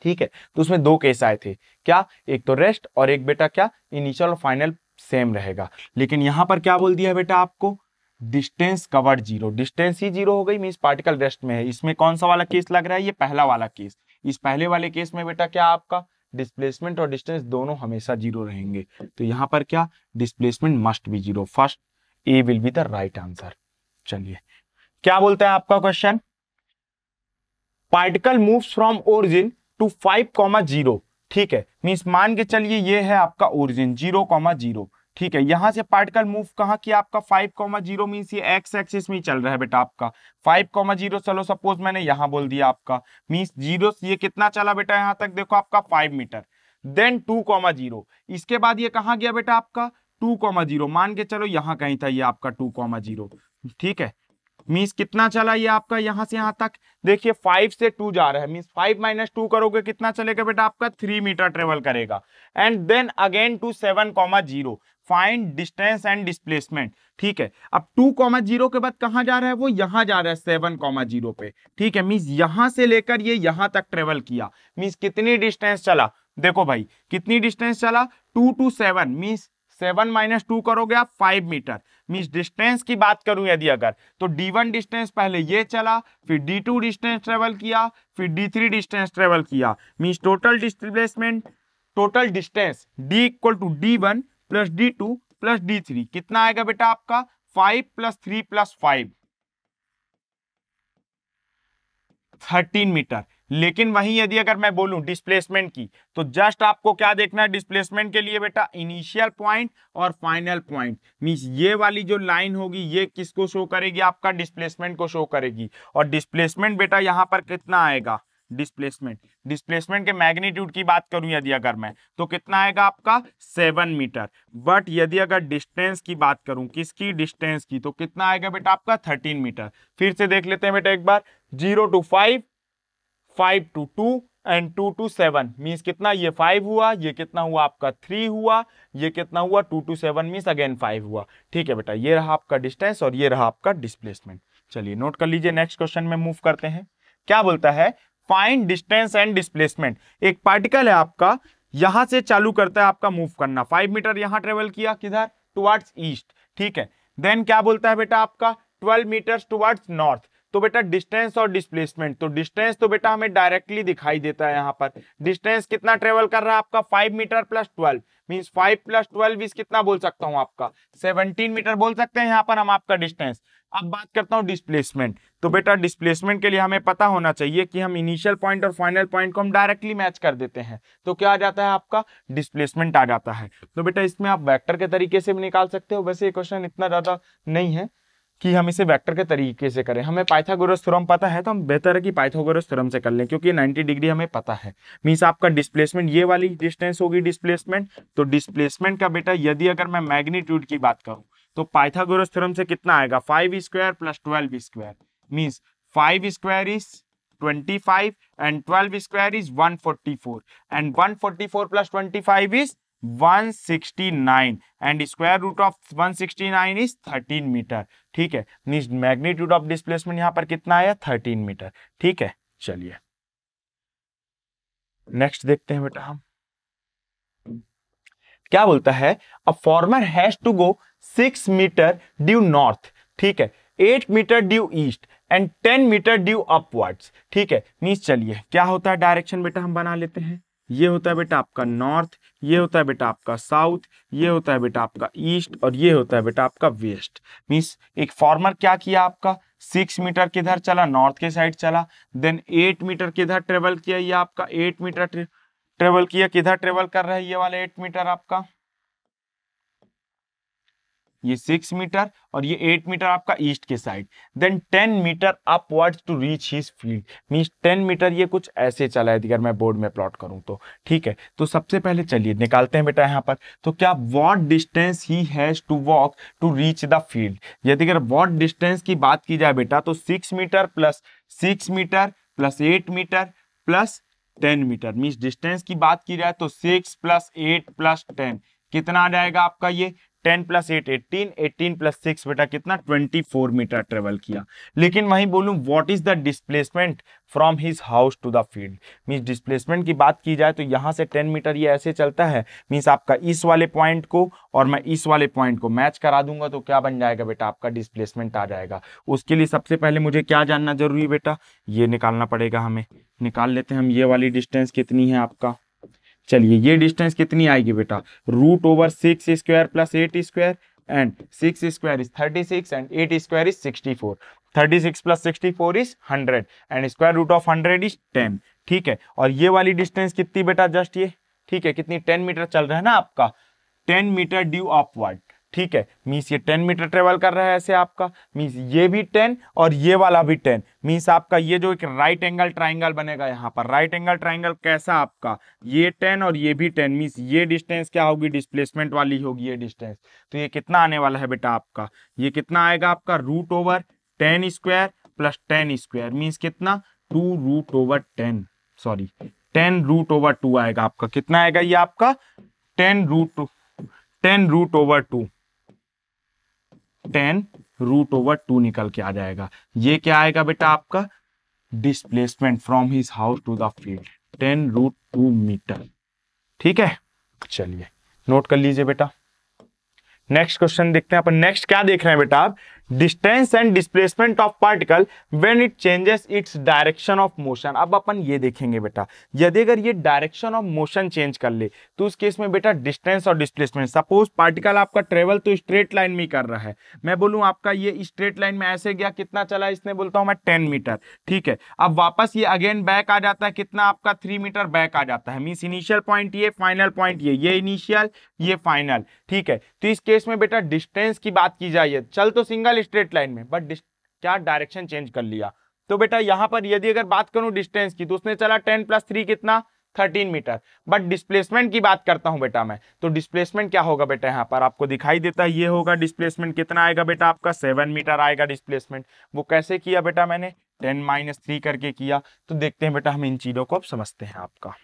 ठीक है, तो उसमें दो केस आए थे, क्या, एक तो रेस्ट और एक बेटा क्या, इनिशियल और फाइनल सेम रहेगा। लेकिन यहाँ पर क्या बोल दिया बेटा आपको, डिस्टेंस कवर्ड जीरो, डिस्टेंस ही जीरो हो गई मींस पार्टिकल रेस्ट में है। इसमें कौन सा वाला केस लग रहा है, ये पहला वाला केस। इस पहले वाले केस में बेटा क्या आपका डिस्प्लेसमेंट और डिस्टेंस दोनों हमेशा जीरो रहेंगे, तो यहां पर क्या displacement must be zero, first A will be the right answer. चलिए क्या बोलता है आपका question, particle moves from origin to 5,0। ठीक है, मींस मान के चलिए ये है आपका ओरिजिन 0,0। ठीक है, यहां से पार्टिकल मूव कहां किया आपका 5,0 मींस ये एक्स एक्सिस में ही चल रहा है बेटा आपका 5,0। चलो सपोज मैंने यहां बोल दिया आपका मींस जीरो, ये कितना चला बेटा यहां तक देखो आपका 5 मीटर। देन 2,0, इसके बाद ये कहां गया बेटा आपका 2,0, मान के चलो यहां कहीं था ये आपका 2,0। ठीक है, मींस कितना चला ये आपका यहां से यहां तक, देखिए 5 से 2 जा रहा है, मींस 5 - 2 करोगे कितना चलेगा बेटा आपका 3 मीटर ट्रेवल करेगा। And then again to 7,0, find distance and displacement. ठीक है, अब 2,0 के बाद कहां जा रहा है, वो यहां जा रहा है 7,0 पे। ठीक है, मींस यहां से लेकर ये यहां तक ट्रेवल किया, मींस कितनी डिस्टेंस चला, देखो भाई कितनी डिस्टेंस चला 2 to 7, मींस 7 - 2 करोगे आप 5 मीटर। मींस डिस्टेंस की बात करूं यदि अगर, तो D1 डिस्टेंस पहले ये चला, फिर D2 डिस्टेंस ट्रेवल किया, फिर D3 डिस्टेंस ट्रेवल किया, means total displacement, total distance D = D1 + D2 + D3 कितना आएगा बेटा आपका 5 + 3 + 5 13 मीटर। लेकिन वहीं यदि अगर मैं बोलूं डिस्प्लेसमेंट की, तो जस्ट आपको क्या देखना है डिस्प्लेसमेंट के लिए बेटा, इनिशियल पॉइंट और फाइनल पॉइंट, मींस ये वाली जो लाइन होगी ये किसको शो करेगी, आपका डिस्प्लेसमेंट को शो करेगी। और डिस्प्लेसमेंट बेटा यहां पर कितना आएगा, डिस्प्लेसमेंट के मैग्नीट्यूड की बात करूं यदि अगर मैं, तो कितना आएगा आपका 7 मीटर। बट यदि अगर डिस्टेंस की बात करूं, किसकी, डिस्टेंस की, तो कितना आएगा बेटा आपका 13 मीटर। फिर से देख लेते हैं बेटा एक बार, 0 to 5, 5 to 2 and 2 to 7, means कितना, ये 5 हुआ, ये कितना हुआ आपका 3 हुआ, ये कितना हुआ 2 to 7 मींस अगेन 5 हुआ। ठीक है बेटा, ये रहा आपका डिस्टेंस और ये रहा आपका डिस्प्लेसमेंट। चलिए नोट कर लीजिए, नेक्स्ट क्वेश्चन में मूव करते हैं। क्या बोलता है, फाइंड डिस्टेंस एंड डिस्प्लेसमेंट। एक पार्टिकल है आपका, यहां से चालू करता है आपका मूव करना, 5 मीटर यहां ट्रेवल किया, किधर, टुवर्ड्स ईस्ट। ठीक है, देन क्या बोलता है बेटा आपका 12 मीटर्स टुवर्ड्स नॉर्थ। तो बेटा डिस्टेंस और डिस्प्लेसमेंट, तो डिस्टेंस तो बेटा हमें डायरेक्टली दिखाई देता है यहाँ पर, डिस्टेंस कितना ट्रेवल कर रहा है आपका 5 मीटर + 12 मींस 5 + 12 इस कितना बोल सकता हूँ आपका 17 मीटर बोल सकते हैं यहाँ पर हम आपका डिस्टेंस। अब बात करता हूँ डिस्प्लेसमेंट, तो बेटा डिस्प्लेसमेंट के लिए हमें पता होना चाहिए कि हम इनिशियल पॉइंट और फाइनल पॉइंट को हम डायरेक्टली मैच कर देते हैं, तो क्या आ जाता है आपका डिस्प्लेसमेंट आ जाता है। तो बेटा इसमें आप वेक्टर के तरीके से भी निकाल सकते हो, वैसे ये क्वेश्चन इतना ज्यादा नहीं है कि हम इसे वेक्टर के तरीके से करें, हमें पाइथागोरस थ्योरम पता है तो हम बेहतर है कि पाइथागोरस थ्योरम से कर लें, क्योंकि 90 डिग्री हमें पता है। मींस आपका डिस्प्लेसमेंट ये वाली डिस्टेंस होगी डिस्प्लेसमेंट, तो डिस्प्लेसमेंट का बेटा यदि अगर मैं मैग्नीट्यूड की बात करूं, तो पाइथागोरस थ्योरम से कितना आएगा 5 square + 12 square, means 5 square is 25 and 12 square is 144 and 144 + 25 is 169 and square root of 169 is 13 metre. ठीक है, मींस मैग्नीट्यूड ऑफ डिस्प्लेसमेंट यहां पर कितना आया 13 मीटर। ठीक है, चलिए नेक्स्ट देखते हैं बेटा हम क्या बोलता है, a farmer has to go 6 metre due north, ठीक है, 8 metre due east and 10 metre due upwards, ठीक है। मींस चलिए क्या होता है डायरेक्शन बेटा हम बना लेते हैं। ये होता है बेटा आपका नॉर्थ, ये होता है बेटा आपका साउथ, ये होता है बेटा आपका ईस्ट और ये होता है बेटा आपका वेस्ट। मींस एक फॉर्मर क्या किया आपका 6 मीटर किधर चला, नॉर्थ के साइड चला, देन 8 मीटर किधर ट्रेवल किया, ये आपका 8 मीटर ट्रेवल किया, किधर ट्रेवल कर रहा है ये वाला 8 मीटर आपका, ये 6 मीटर और ये 8 मीटर आपका ईस्ट के साइड, then 10 metre upwards to reach his field. Means 10 metre ये कुछ ऐसे चला है अगर मैं बोर्ड में प्लॉट करूं तो, ठीक है। तो सबसे पहले चलिए निकालते हैं बेटा यहाँ पर, तो क्या what distance he has to walk to reach the field. यदि अगर व्हाट डिस्टेंस की बात की जाए बेटा तो 6 metre plus 6 metre plus 8 metre plus 10 metre. Means distance की बात की जाए तो 6 प्लस 8 प्लस 10 कितना आ जाएगा आपका, ये 10 प्लस 8 18, 18 प्लस 6 बेटा कितना 24 मीटर ट्रेवल किया। लेकिन वहीं बोलूं what is the displacement from his house to the field. Means displacement की बात की जाए तो यहां से 10 मीटर ये ऐसे चलता है, मींस आपका इस वाले पॉइंट को और मैं इस वाले पॉइंट को मैच करा दूंगा तो क्या बन जाएगा बेटा आपका डिस्प्लेसमेंट आ जाएगा। उसके लिए सबसे पहले मुझे क्या जानना जरूरी है बेटा, ये निकालना पड़ेगा हमें। निकाल लेते हैं हम, ये वाली डिस्टेंस कितनी है आपका, चलिए ये डिस्टेंस कितनी आएगी बेटा, root over 6 square plus 8 square and 6 square is 36 and 8 square is 64, 36 plus 64 is 100 and square root of 100 is 10, ठीक है। और ये वाली डिस्टेंस कितनी बेटा, जस्ट ये, ठीक है, कितनी 10 मीटर चल रहा है ना आपका, 10 मीटर ड्यू अपवर्ड, ठीक है। मींस ये 10 मीटर ट्रेवल कर रहा है ऐसे आपका, मींस ये भी 10 और ये वाला भी 10, मींस आपका ये जो एक राइट एंगल ट्राइंगल बनेगा यहाँ पर, राइट एंगल ट्राइंगल कैसा आपका, ये 10 और ये भी 10, मींस ये डिस्टेंस क्या होगी, डिस्प्लेसमेंट वाली होगी ये डिस्टेंस। तो ये कितना आने वाला है बेटा आपका, ये कितना आएगा आपका root over 10 square plus 10 square, means कितना 2 root over 10, sorry 10 root over 2 आएगा आपका। कितना आएगा ये आपका 10 रूट ओवर 2, 10 रूट ओवर 2 निकल के आ जाएगा। ये क्या आएगा बेटा आपका displacement from his house to the field, 10 root 2 metre, ठीक है। चलिए नोट कर लीजिए बेटा। नेक्स्ट क्वेश्चन देखते हैं अपन। नेक्स्ट क्या देख रहे हैं बेटा आप, distance and displacement of particle when it changes its direction of motion. अब अपन ये देखेंगे बेटा, यदि अगर ये डायरेक्शन ऑफ मोशन चेंज कर ले तो उस केस में बेटा डिस्टेंस और डिस्प्लेसमेंट, सपोज पार्टिकल आपका ट्रेवल तो स्ट्रेट लाइन में कर रहा है, मैं बोलूं आपका ये स्ट्रेट लाइन में ऐसे गया, कितना चला इसने, बोलता हूं मैं 10 मीटर, ठीक है। अब वापस ये अगेन बैक आ जाता है, कितना आपका 3 मीटर बैक आ जाता है, मींस इनिशियल पॉइंट ये, फाइनल पॉइंट ये इनिशियल ये फाइनल, ठीक है। तो इस केस में बेटा डिस्टेंस की बात की जाए, चल तो सिंगल स्ट्रेट लाइन में बट क्या डायरेक्शन चेंज कर लिया, तो बेटा यहां पर यदि अगर बात करूं डिस्टेंस की तो उसने चला 10 प्लस 3 कितना 13 मीटर, बट डिस्प्लेसमेंट की बात करता हूं बेटा मैं, तो डिस्प्लेसमेंट क्या होगा बेटा, यहां पर आपको दिखाई देता है ये होगा डिस्प्लेसमेंट, कितना आएगा बेटा आपका 7 मीटर आएगा डिस्प्लेसमेंट। वो कैसे किया बेटा मैंने 10 माइनस 3 करके किया। तो देखते हैं बेटा हम इन चीजों को अब समझते हैं आपका।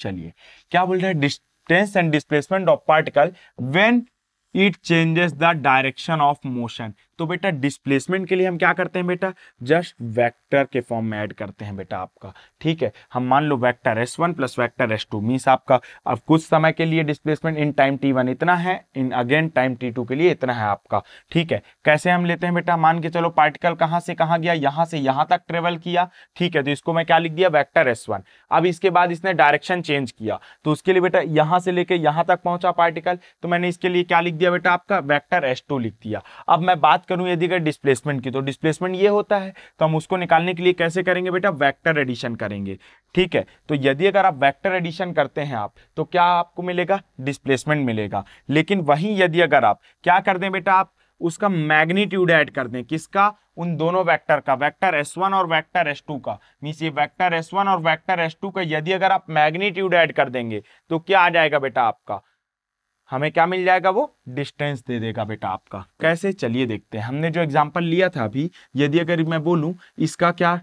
चलिए क्या बोल रहा है, distance and displacement of particle when it changes the direction of motion. तो बेटा डिस्प्लेसमेंट के लिए हम क्या करते हैं बेटा, जस्ट वेक्टर के फॉर्म में ऐड करते हैं बेटा आपका, ठीक है। हम मान लो vector S1 plus vector S2, means आपका अब कुछ समय के लिए डिस्प्लेसमेंट इन टाइम T1 इतना है, इन अगेन टाइम T2 के लिए इतना है आपका, ठीक है। कैसे हम लेते हैं बेटा, मान के चलो पार्टिकल कहां से कहां गया, यहां से यहां तक ट्रेवल किया, ठीक है। तो इसको मैं क्या लिख दिया, वेक्टर S1। अब इसके बाद इसने डायरेक्शन चेंज किया तो उसके लिए बेटा यहां से लेके यहां तक पहुंचा पार्टिकल, तो मैंने इसके लिए क्या लिख दिया बेटा आपका वेक्टर S2 लिख दिया। अब मैं बात करूं यदि अगर डिस्प्लेसमेंट की, तो डिस्प्लेसमेंट ये होता है, तो हम उसको निकालने के लिए कैसे करेंगे बेटा, वेक्टर एडिशन करेंगे, ठीक है। तो यदि अगर आप वेक्टर एडिशन करते हैं आप तो क्या आपको मिलेगा, डिस्प्लेसमेंट मिलेगा। लेकिन वहीं यदि अगर आप क्या कर दें बेटा, आप उसका मैग्नीट्यूड ऐड कर दें, किसका, उन दोनों वेक्टर का, वेक्टर S1 और वेक्टर S2 का, मींस ये वेक्टर S1 और वेक्टर S2 का यदि अगर आप मैग्नीट्यूड ऐड कर देंगे तो क्या आ जाएगा बेटा आपका, हमें क्या मिल जाएगा, वो डिस्टेंस दे देगा बेटा आपका। कैसे, चलिए देखते हैं। हमने जो एग्जांपल लिया था अभी, यदि अगर मैं बोलूं इसका क्या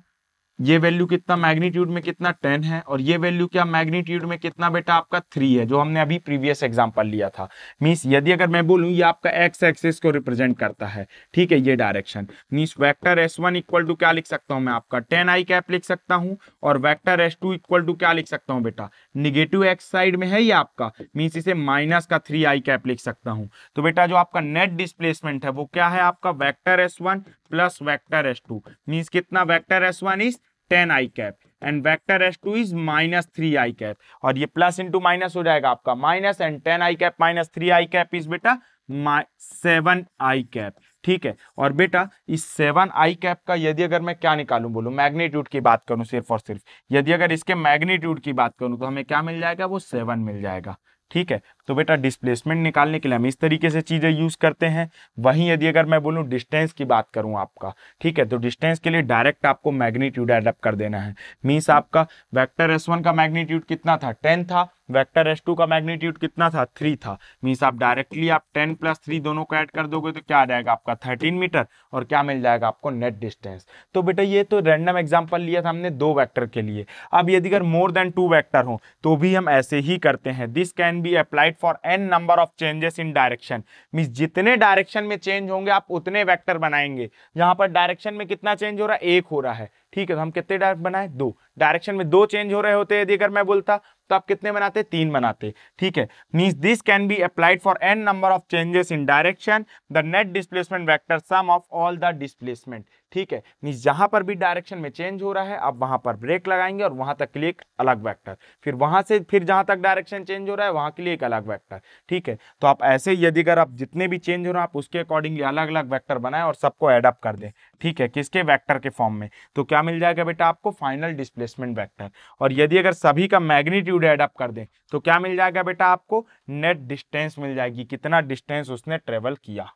ये वैल्यू कितना मैग्नीट्यूड में कितना 10 है, और ये वैल्यू क्या मैग्नीट्यूड में कितना बेटा आपका 3 है, जो हमने अभी प्रीवियस एग्जांपल लिया था। मींस यदि अगर मैं बोलूं ये आपका एक्स एक्सिस को रिप्रेजेंट करता है, ठीक है, ये direction, means vector S1 equal to क्या लिख सकता हूं मैं आपका 10 आई कैप लिख सकता हूं, और वेक्टर S2 इक्वल टू क्या लिख सकता हूं बेटा, निगेटिव एक्स साइड में है ये आपका, मींस इसे माइनस का 3 आई कैप लिख सकता हूं। तो बेटा जो आपका नेट डिस्प्लेसमेंट है वो क्या है आपका vector S1 plus vector S2, means कितना vector S1 is 10 I cap and vector S2 is minus 3 I cap, और ये प्लस इंटू माइनस हो जाएगा आपका minus, and 10 I cap minus 3 I cap is बेटा 7 आई कैप, ठीक है। और बेटा इस 7 आई कैप का यदि अगर मैं क्या निकालूं, बोलूं मैग्नीट्यूड की बात करूं सिर्फ और सिर्फ, यदि अगर इसके मैग्नीट्यूड की बात करूं तो हमें क्या मिल जाएगा, वो 7 मिल जाएगा, ठीक है। तो बेटा डिस्प्लेसमेंट निकालने के लिए हम इस तरीके से चीजें यूज करते हैं। वहीं यदि अगर मैं बोलूं डिस्टेंस की बात करूं आपका, ठीक है, तो डिस्टेंस के लिए डायरेक्ट आपको मैग्नीट्यूड एडअप कर देना है। मींस आपका वेक्टर S1 का मैग्नीट्यूड कितना था, 10 था, वेक्टर S2 का मैग्नीट्यूड कितना था, 3 था, मींस आप डायरेक्टली आप 10 प्लस 3 दोनों को ऐड कर दोगे तो क्या आ जाएगा आपका 13 मीटर, और क्या मिल जाएगा आपको नेट डिस्टेंस। तो बेटा ये तो रैंडम एग्जांपल लिया था हमने 2 वेक्टर के लिए। अब यदि अगर मोर देन 2 वेक्टर हो तो भी हम ऐसे ही करते हैं। This can be applied for n number of changes in direction, means जितने डायरेक्शन में चेंज होंगे आप उतने वेक्टर बनाएंगे। यहाँ पर डायरेक्शन में कितना चेंज हो रहा है, 1 हो रहा है, ठीक है, तो हम कितने डायरेक्ट बनाए, 2 डायरेक्शन में 2 चेंज हो रहे होते, यदि अगर मैं बोलता तो आप कितने बनाते, 3 बनाते, ठीक है। Means this can be applied for n number of changes in direction, the net displacement vector sum of all the displacement, ठीक है। मींस जहां पर भी डायरेक्शन में चेंज हो रहा है आप वहां पर ब्रेक लगाएंगे और वहां तक के लिए एक अलग वेक्टर, फिर वहां से फिर जहां तक डायरेक्शन चेंज हो रहा है वहां के लिए एक अलग वेक्टर, ठीक है। तो आप ऐसे यदि अगर आप जितने भी चेंज हो रहे हैं आप उसके अकॉर्डिंगली अलग अलग वेक्टर बनाएं और सबको एडअप कर दें, ठीक है, किसके वेक्टर के फॉर्म में, तो क्या मिल जाएगा बेटा आपको फाइनल डिस्प्लेसमेंट वेक्टर। और यदि अगर सभी का मैग्नीट्यूड एडअप कर दें तो क्या मिल जाएगा बेटा आपको नेट डिस्टेंस मिल जाएगी, कितना डिस्टेंस उसने ट्रेवल किया।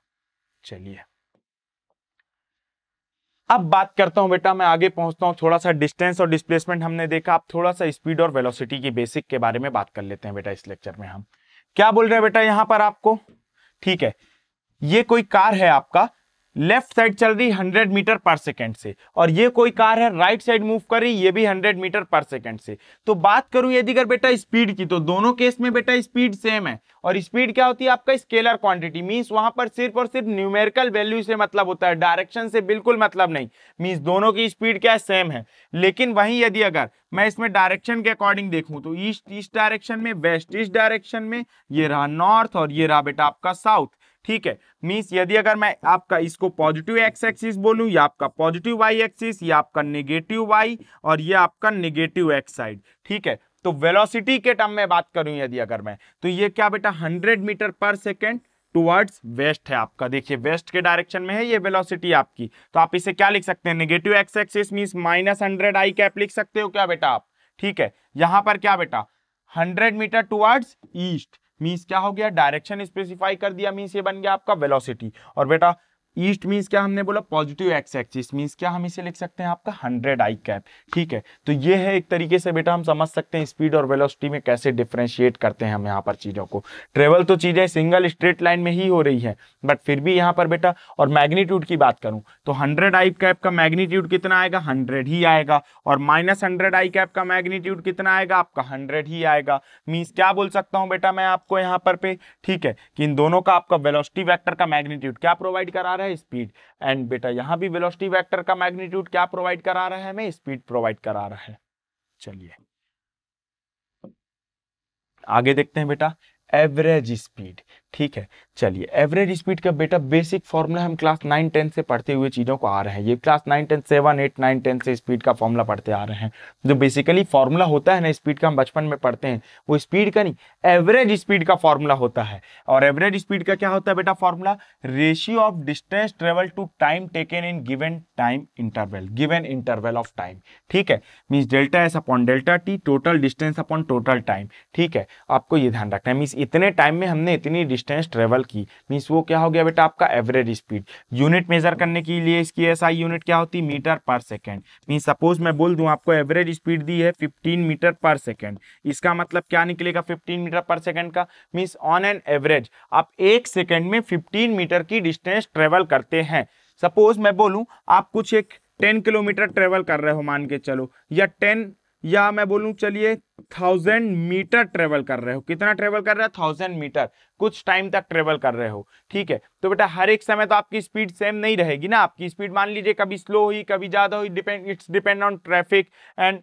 चलिए अब बात करता हूं बेटा, मैं आगे पहुंचता हूं, थोड़ा सा डिस्टेंस और डिस्प्लेसमेंट हमने देखा, अब थोड़ा सा स्पीड और वेलोसिटी की बेसिक के बारे में बात कर लेते हैं बेटा। इस लेक्चर में हम क्या बोल रहे हैं बेटा यहां पर आपको, ठीक है, ये कोई कार है आपका, लेफ्ट साइड चल रही 100 मीटर पर सेकंड से, और ये कोई कार है राइट साइड मूव कर रही, ये भी 100 मीटर पर सेकंड से। तो बात करूं यदि अगर बेटा स्पीड की, तो दोनों केस में बेटा स्पीड सेम है, और स्पीड क्या होती है आपका स्केलर क्वांटिटी, मींस वहां पर सिर्फ और सिर्फ न्यूमेरिकल वैल्यू से मतलब होता है, डायरेक्शन से बिल्कुल मतलब नहीं, मींस दोनों की स्पीड क्या है, सेम है। लेकिन वहीं यदि अगर मैं इसमें डायरेक्शन के अकॉर्डिंग देखूं तो ईस्ट ईस्ट डायरेक्शन में, वेस्ट ईस्ट डायरेक्शन में, ये रहा नॉर्थ और ये रहा बेटा आपका साउथ, ठीक है। मींस यदि अगर मैं आपका इसको पॉजिटिव एक्स एक्सिस बोलूं, या आपका पॉजिटिव वाई एक्सिस, या आपका नेगेटिव वाई, और ये आपका नेगेटिव एक्स साइड, ठीक है। तो वेलोसिटी के टर्म में बात करूं यदि अगर मैं, तो ये क्या बेटा 100 मीटर पर सेकेंड टुवर्ड्स वेस्ट है आपका, देखिए वेस्ट के डायरेक्शन में है ये वेलोसिटी आपकी। तो आप इसे क्या लिख सकते हैं, नेगेटिव एक्स एक्सिस मींस -100 आई कैप लिख सकते हो क्या बेटा आप, ठीक है। यहां पर क्या बेटा 100 मीटर टुवर्ड्स ईस्ट, मींस क्या हो गया, डायरेक्शन स्पेसिफाई कर दिया, मींस ये बन गया आपका वेलोसिटी। और बेटा ईस्ट मींस क्या हमने बोला, पॉजिटिव एक्स एक्सिस, मींस क्या हम इसे लिख सकते हैं आपका 100 आई कैप, ठीक है। तो ये है एक तरीके से बेटा हम समझ सकते हैं स्पीड और वेलोसिटी में कैसे डिफरेंशिएट करते हैं हम यहाँ पर चीजों को। ट्रेवल तो चीजें सिंगल स्ट्रेट लाइन में ही हो रही है, बट फिर भी यहाँ पर बेटा, और मैग्नीट्यूड की बात करूं तो 100 आई कैप का मैग्नीट्यूड कितना आएगा, 100 ही आएगा, और -100 आई कैप का मैग्नीट्यूड कितना आएगा आपका 100 ही आएगा। मींस क्या बोल सकता हूं बेटा मैं आपको यहाँ पर पे, ठीक है, कि इन दोनों का आपका वेलोसिटी वेक्टर का मैग्नीट्यूड क्या प्रोवाइड करा रहा है, स्पीड, एंड बेटा यहां भी वेलोसिटी वेक्टर का मैग्नीट्यूड क्या प्रोवाइड करा रहा है हमें, स्पीड प्रोवाइड करा रहा है। चलिए आगे देखते हैं बेटा एवरेज स्पीड, ठीक है। चलिए एवरेज स्पीड का बेटा बेसिक फॉर्मूला हम क्लास 9 10 से पढ़ते हुए चीज़ों को आ रहे हैं, ये क्लास 9 10 7 8 9 10 से स्पीड का फॉर्मूला पढ़ते आ रहे हैं। जो बेसिकली फॉर्मूला होता है ना स्पीड का, हम बचपन में पढ़ते हैं, वो स्पीड का नहीं एवरेज स्पीड का फॉर्मूला होता है। और एवरेज स्पीड का क्या होता है बेटा formula, ratio of distance travel to time taken in given time interval, given interval of time, ठीक है। Means delta S upon delta T, total distance upon total time, ठीक है। आपको ये ध्यान रखना है, मीन्स इतने टाइम में हमने इतनी डिस्टेंस ट्रेवल की, मींस वो क्या हो गया बेटा आपका एवरेज स्पीड। यूनिट मेजर करने के लिए इसकी एसआई यूनिट क्या होती है, मीटर पर सेकंड। मींस सपोज मैं बोल दूं आपको एवरेज स्पीड दी है 15 मीटर पर सेकंड, इसका मतलब क्या निकलेगा 15 मीटर पर सेकंड का, मींस ऑन एन एवरेज आप 1 सेकंड में 15 मीटर की डिस्टेंस ट्रेवल करते हैं। सपोज मैं बोलूं आप कुछ एक 10 किलोमीटर ट्रेवल कर रहे हो मान के चलो, या 10 या मैं बोलूं चलिए 1000 मीटर ट्रेवल कर रहे हो। कितना ट्रेवल कर रहे हो? 1000 मीटर, कुछ टाइम तक ट्रेवल कर रहे हो। ठीक है, तो बेटा हर एक समय तो आपकी स्पीड सेम नहीं रहेगी ना। आपकी स्पीड मान लीजिए कभी स्लो हुई, कभी ज्यादा हुई, it's depend on traffic and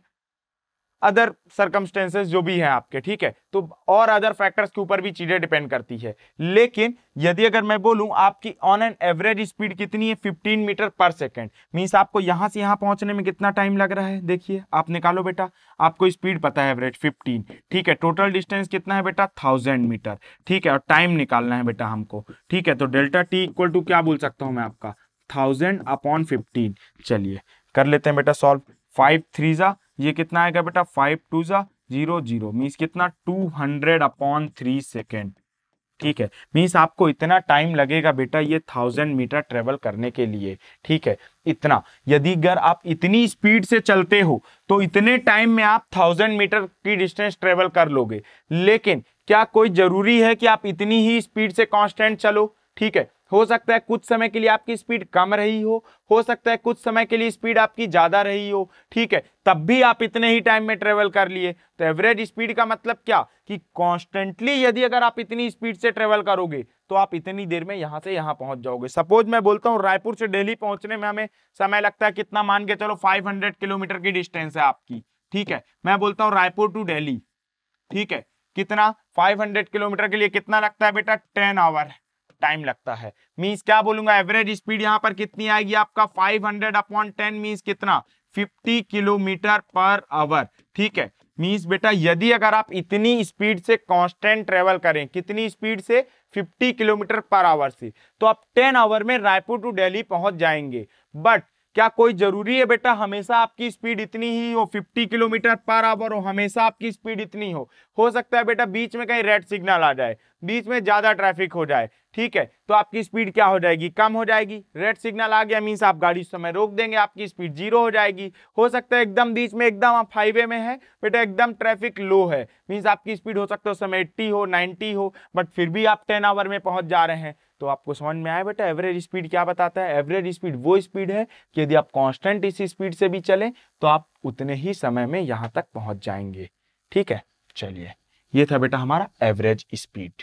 other circumstances जो भी हैं आपके। ठीक है, तो और अदर फैक्टर्स के ऊपर भी चीजें डिपेंड करती है। लेकिन यदि अगर मैं बोलूं आपकी ऑन एन एवरेज स्पीड कितनी है? 15 मीटर पर सेकेंड। मींस आपको यहां से यहां पहुंचने में कितना टाइम लग रहा है? देखिए आप निकालो बेटा, आपको स्पीड पता है एवरेज 15। ठीक है, टोटल डिस्टेंस कितना है बेटा? 1000 मीटर। ठीक है, और टाइम निकालना है बेटा हमको। ठीक है, तो डेल्टा टी इक्वल टू क्या बोल सकता हूं मैं आपका? 1000/15। चलिए कर लेते हैं बेटा सॉल्व। 5 3 जा, ये कितना आएगा बेटा? 5 2 जा 0 0, मीन्स कितना? 200/3 सेकेंड। ठीक है, मीन्स आपको इतना टाइम लगेगा बेटा ये 1000 मीटर ट्रेवल करने के लिए। ठीक है, इतना। यदि अगर आप इतनी स्पीड से चलते हो तो इतने टाइम में आप 1000 मीटर की डिस्टेंस ट्रेवल कर लोगे। लेकिन क्या कोई जरूरी है कि आप इतनी ही स्पीड से कांस्टेंट चलो? ठीक है, हो सकता है कुछ समय के लिए आपकी स्पीड कम रही हो सकता है कुछ समय के लिए स्पीड आपकी ज्यादा रही हो। ठीक है, तब भी आप इतने ही टाइम में ट्रेवल कर लिए। तो एवरेज स्पीड का मतलब क्या कि कॉन्स्टेंटली यदि अगर आप इतनी स्पीड से ट्रेवल करोगे तो आप इतनी देर में यहां से यहां पहुंच जाओगे। सपोज मैं बोलता हूं रायपुर से दिल्ली पहुंचने में हमें समय लगता है कितना? मान के चलो 500 किलोमीटर की डिस्टेंस है आपकी। ठीक है, मैं बोलता हूं रायपुर टू दिल्ली। ठीक है, कितना? 500 किलोमीटर के लिए कितना लगता है बेटा? 10 आवर टाइम लगता है। मींस क्या बोलूंगा, एवरेज स्पीड यहां पर कितनी आएगी आपका? 500/10 मींस कितना? 50 किलोमीटर पर आवर। ठीक है, मींस बेटा यदि अगर आप इतनी स्पीड से कांस्टेंट ट्रेवल करें, कितनी स्पीड से? 50 किलोमीटर पर आवर से, तो आप 10 आवर में रायपुर टू दिल्ली पहुंच जाएंगे। बट क्या कोई जरूरी है बेटा हमेशा आपकी स्पीड इतनी ही हो? 50 किलोमीटर पर आवर हो, हमेशा आपकी स्पीड इतनी हो सकता है बेटा बीच में कहीं रेड सिग्नल आ जाए, बीच में ज्यादा ट्रैफिक हो जाए। ठीक है, तो आपकी स्पीड क्या हो जाएगी? कम हो जाएगी। रेड सिग्नल आ गया मींस आप गाड़ी उस समय रोक देंगे, आपकी स्पीड 0 हो जाएगी। हो सकता है एकदम बीच में एकदम आप हाईवे में है बेटा, एकदम ट्रैफिक लो है, मींस आपकी स्पीड हो सकता है उस समय 80 हो, 90 हो, बट फिर भी आप 10 आवर में पहुंच जा रहे हैं। तो आपको समझ में आया बेटा एवरेज स्पीड क्या बताता है? एवरेज स्पीड वो स्पीड है कि यदि आप कांस्टेंट इसी स्पीड से भी चलें तो आप उतने ही समय में यहां तक पहुंच जाएंगे। ठीक है, चलिए ये था बेटा हमारा एवरेज स्पीड।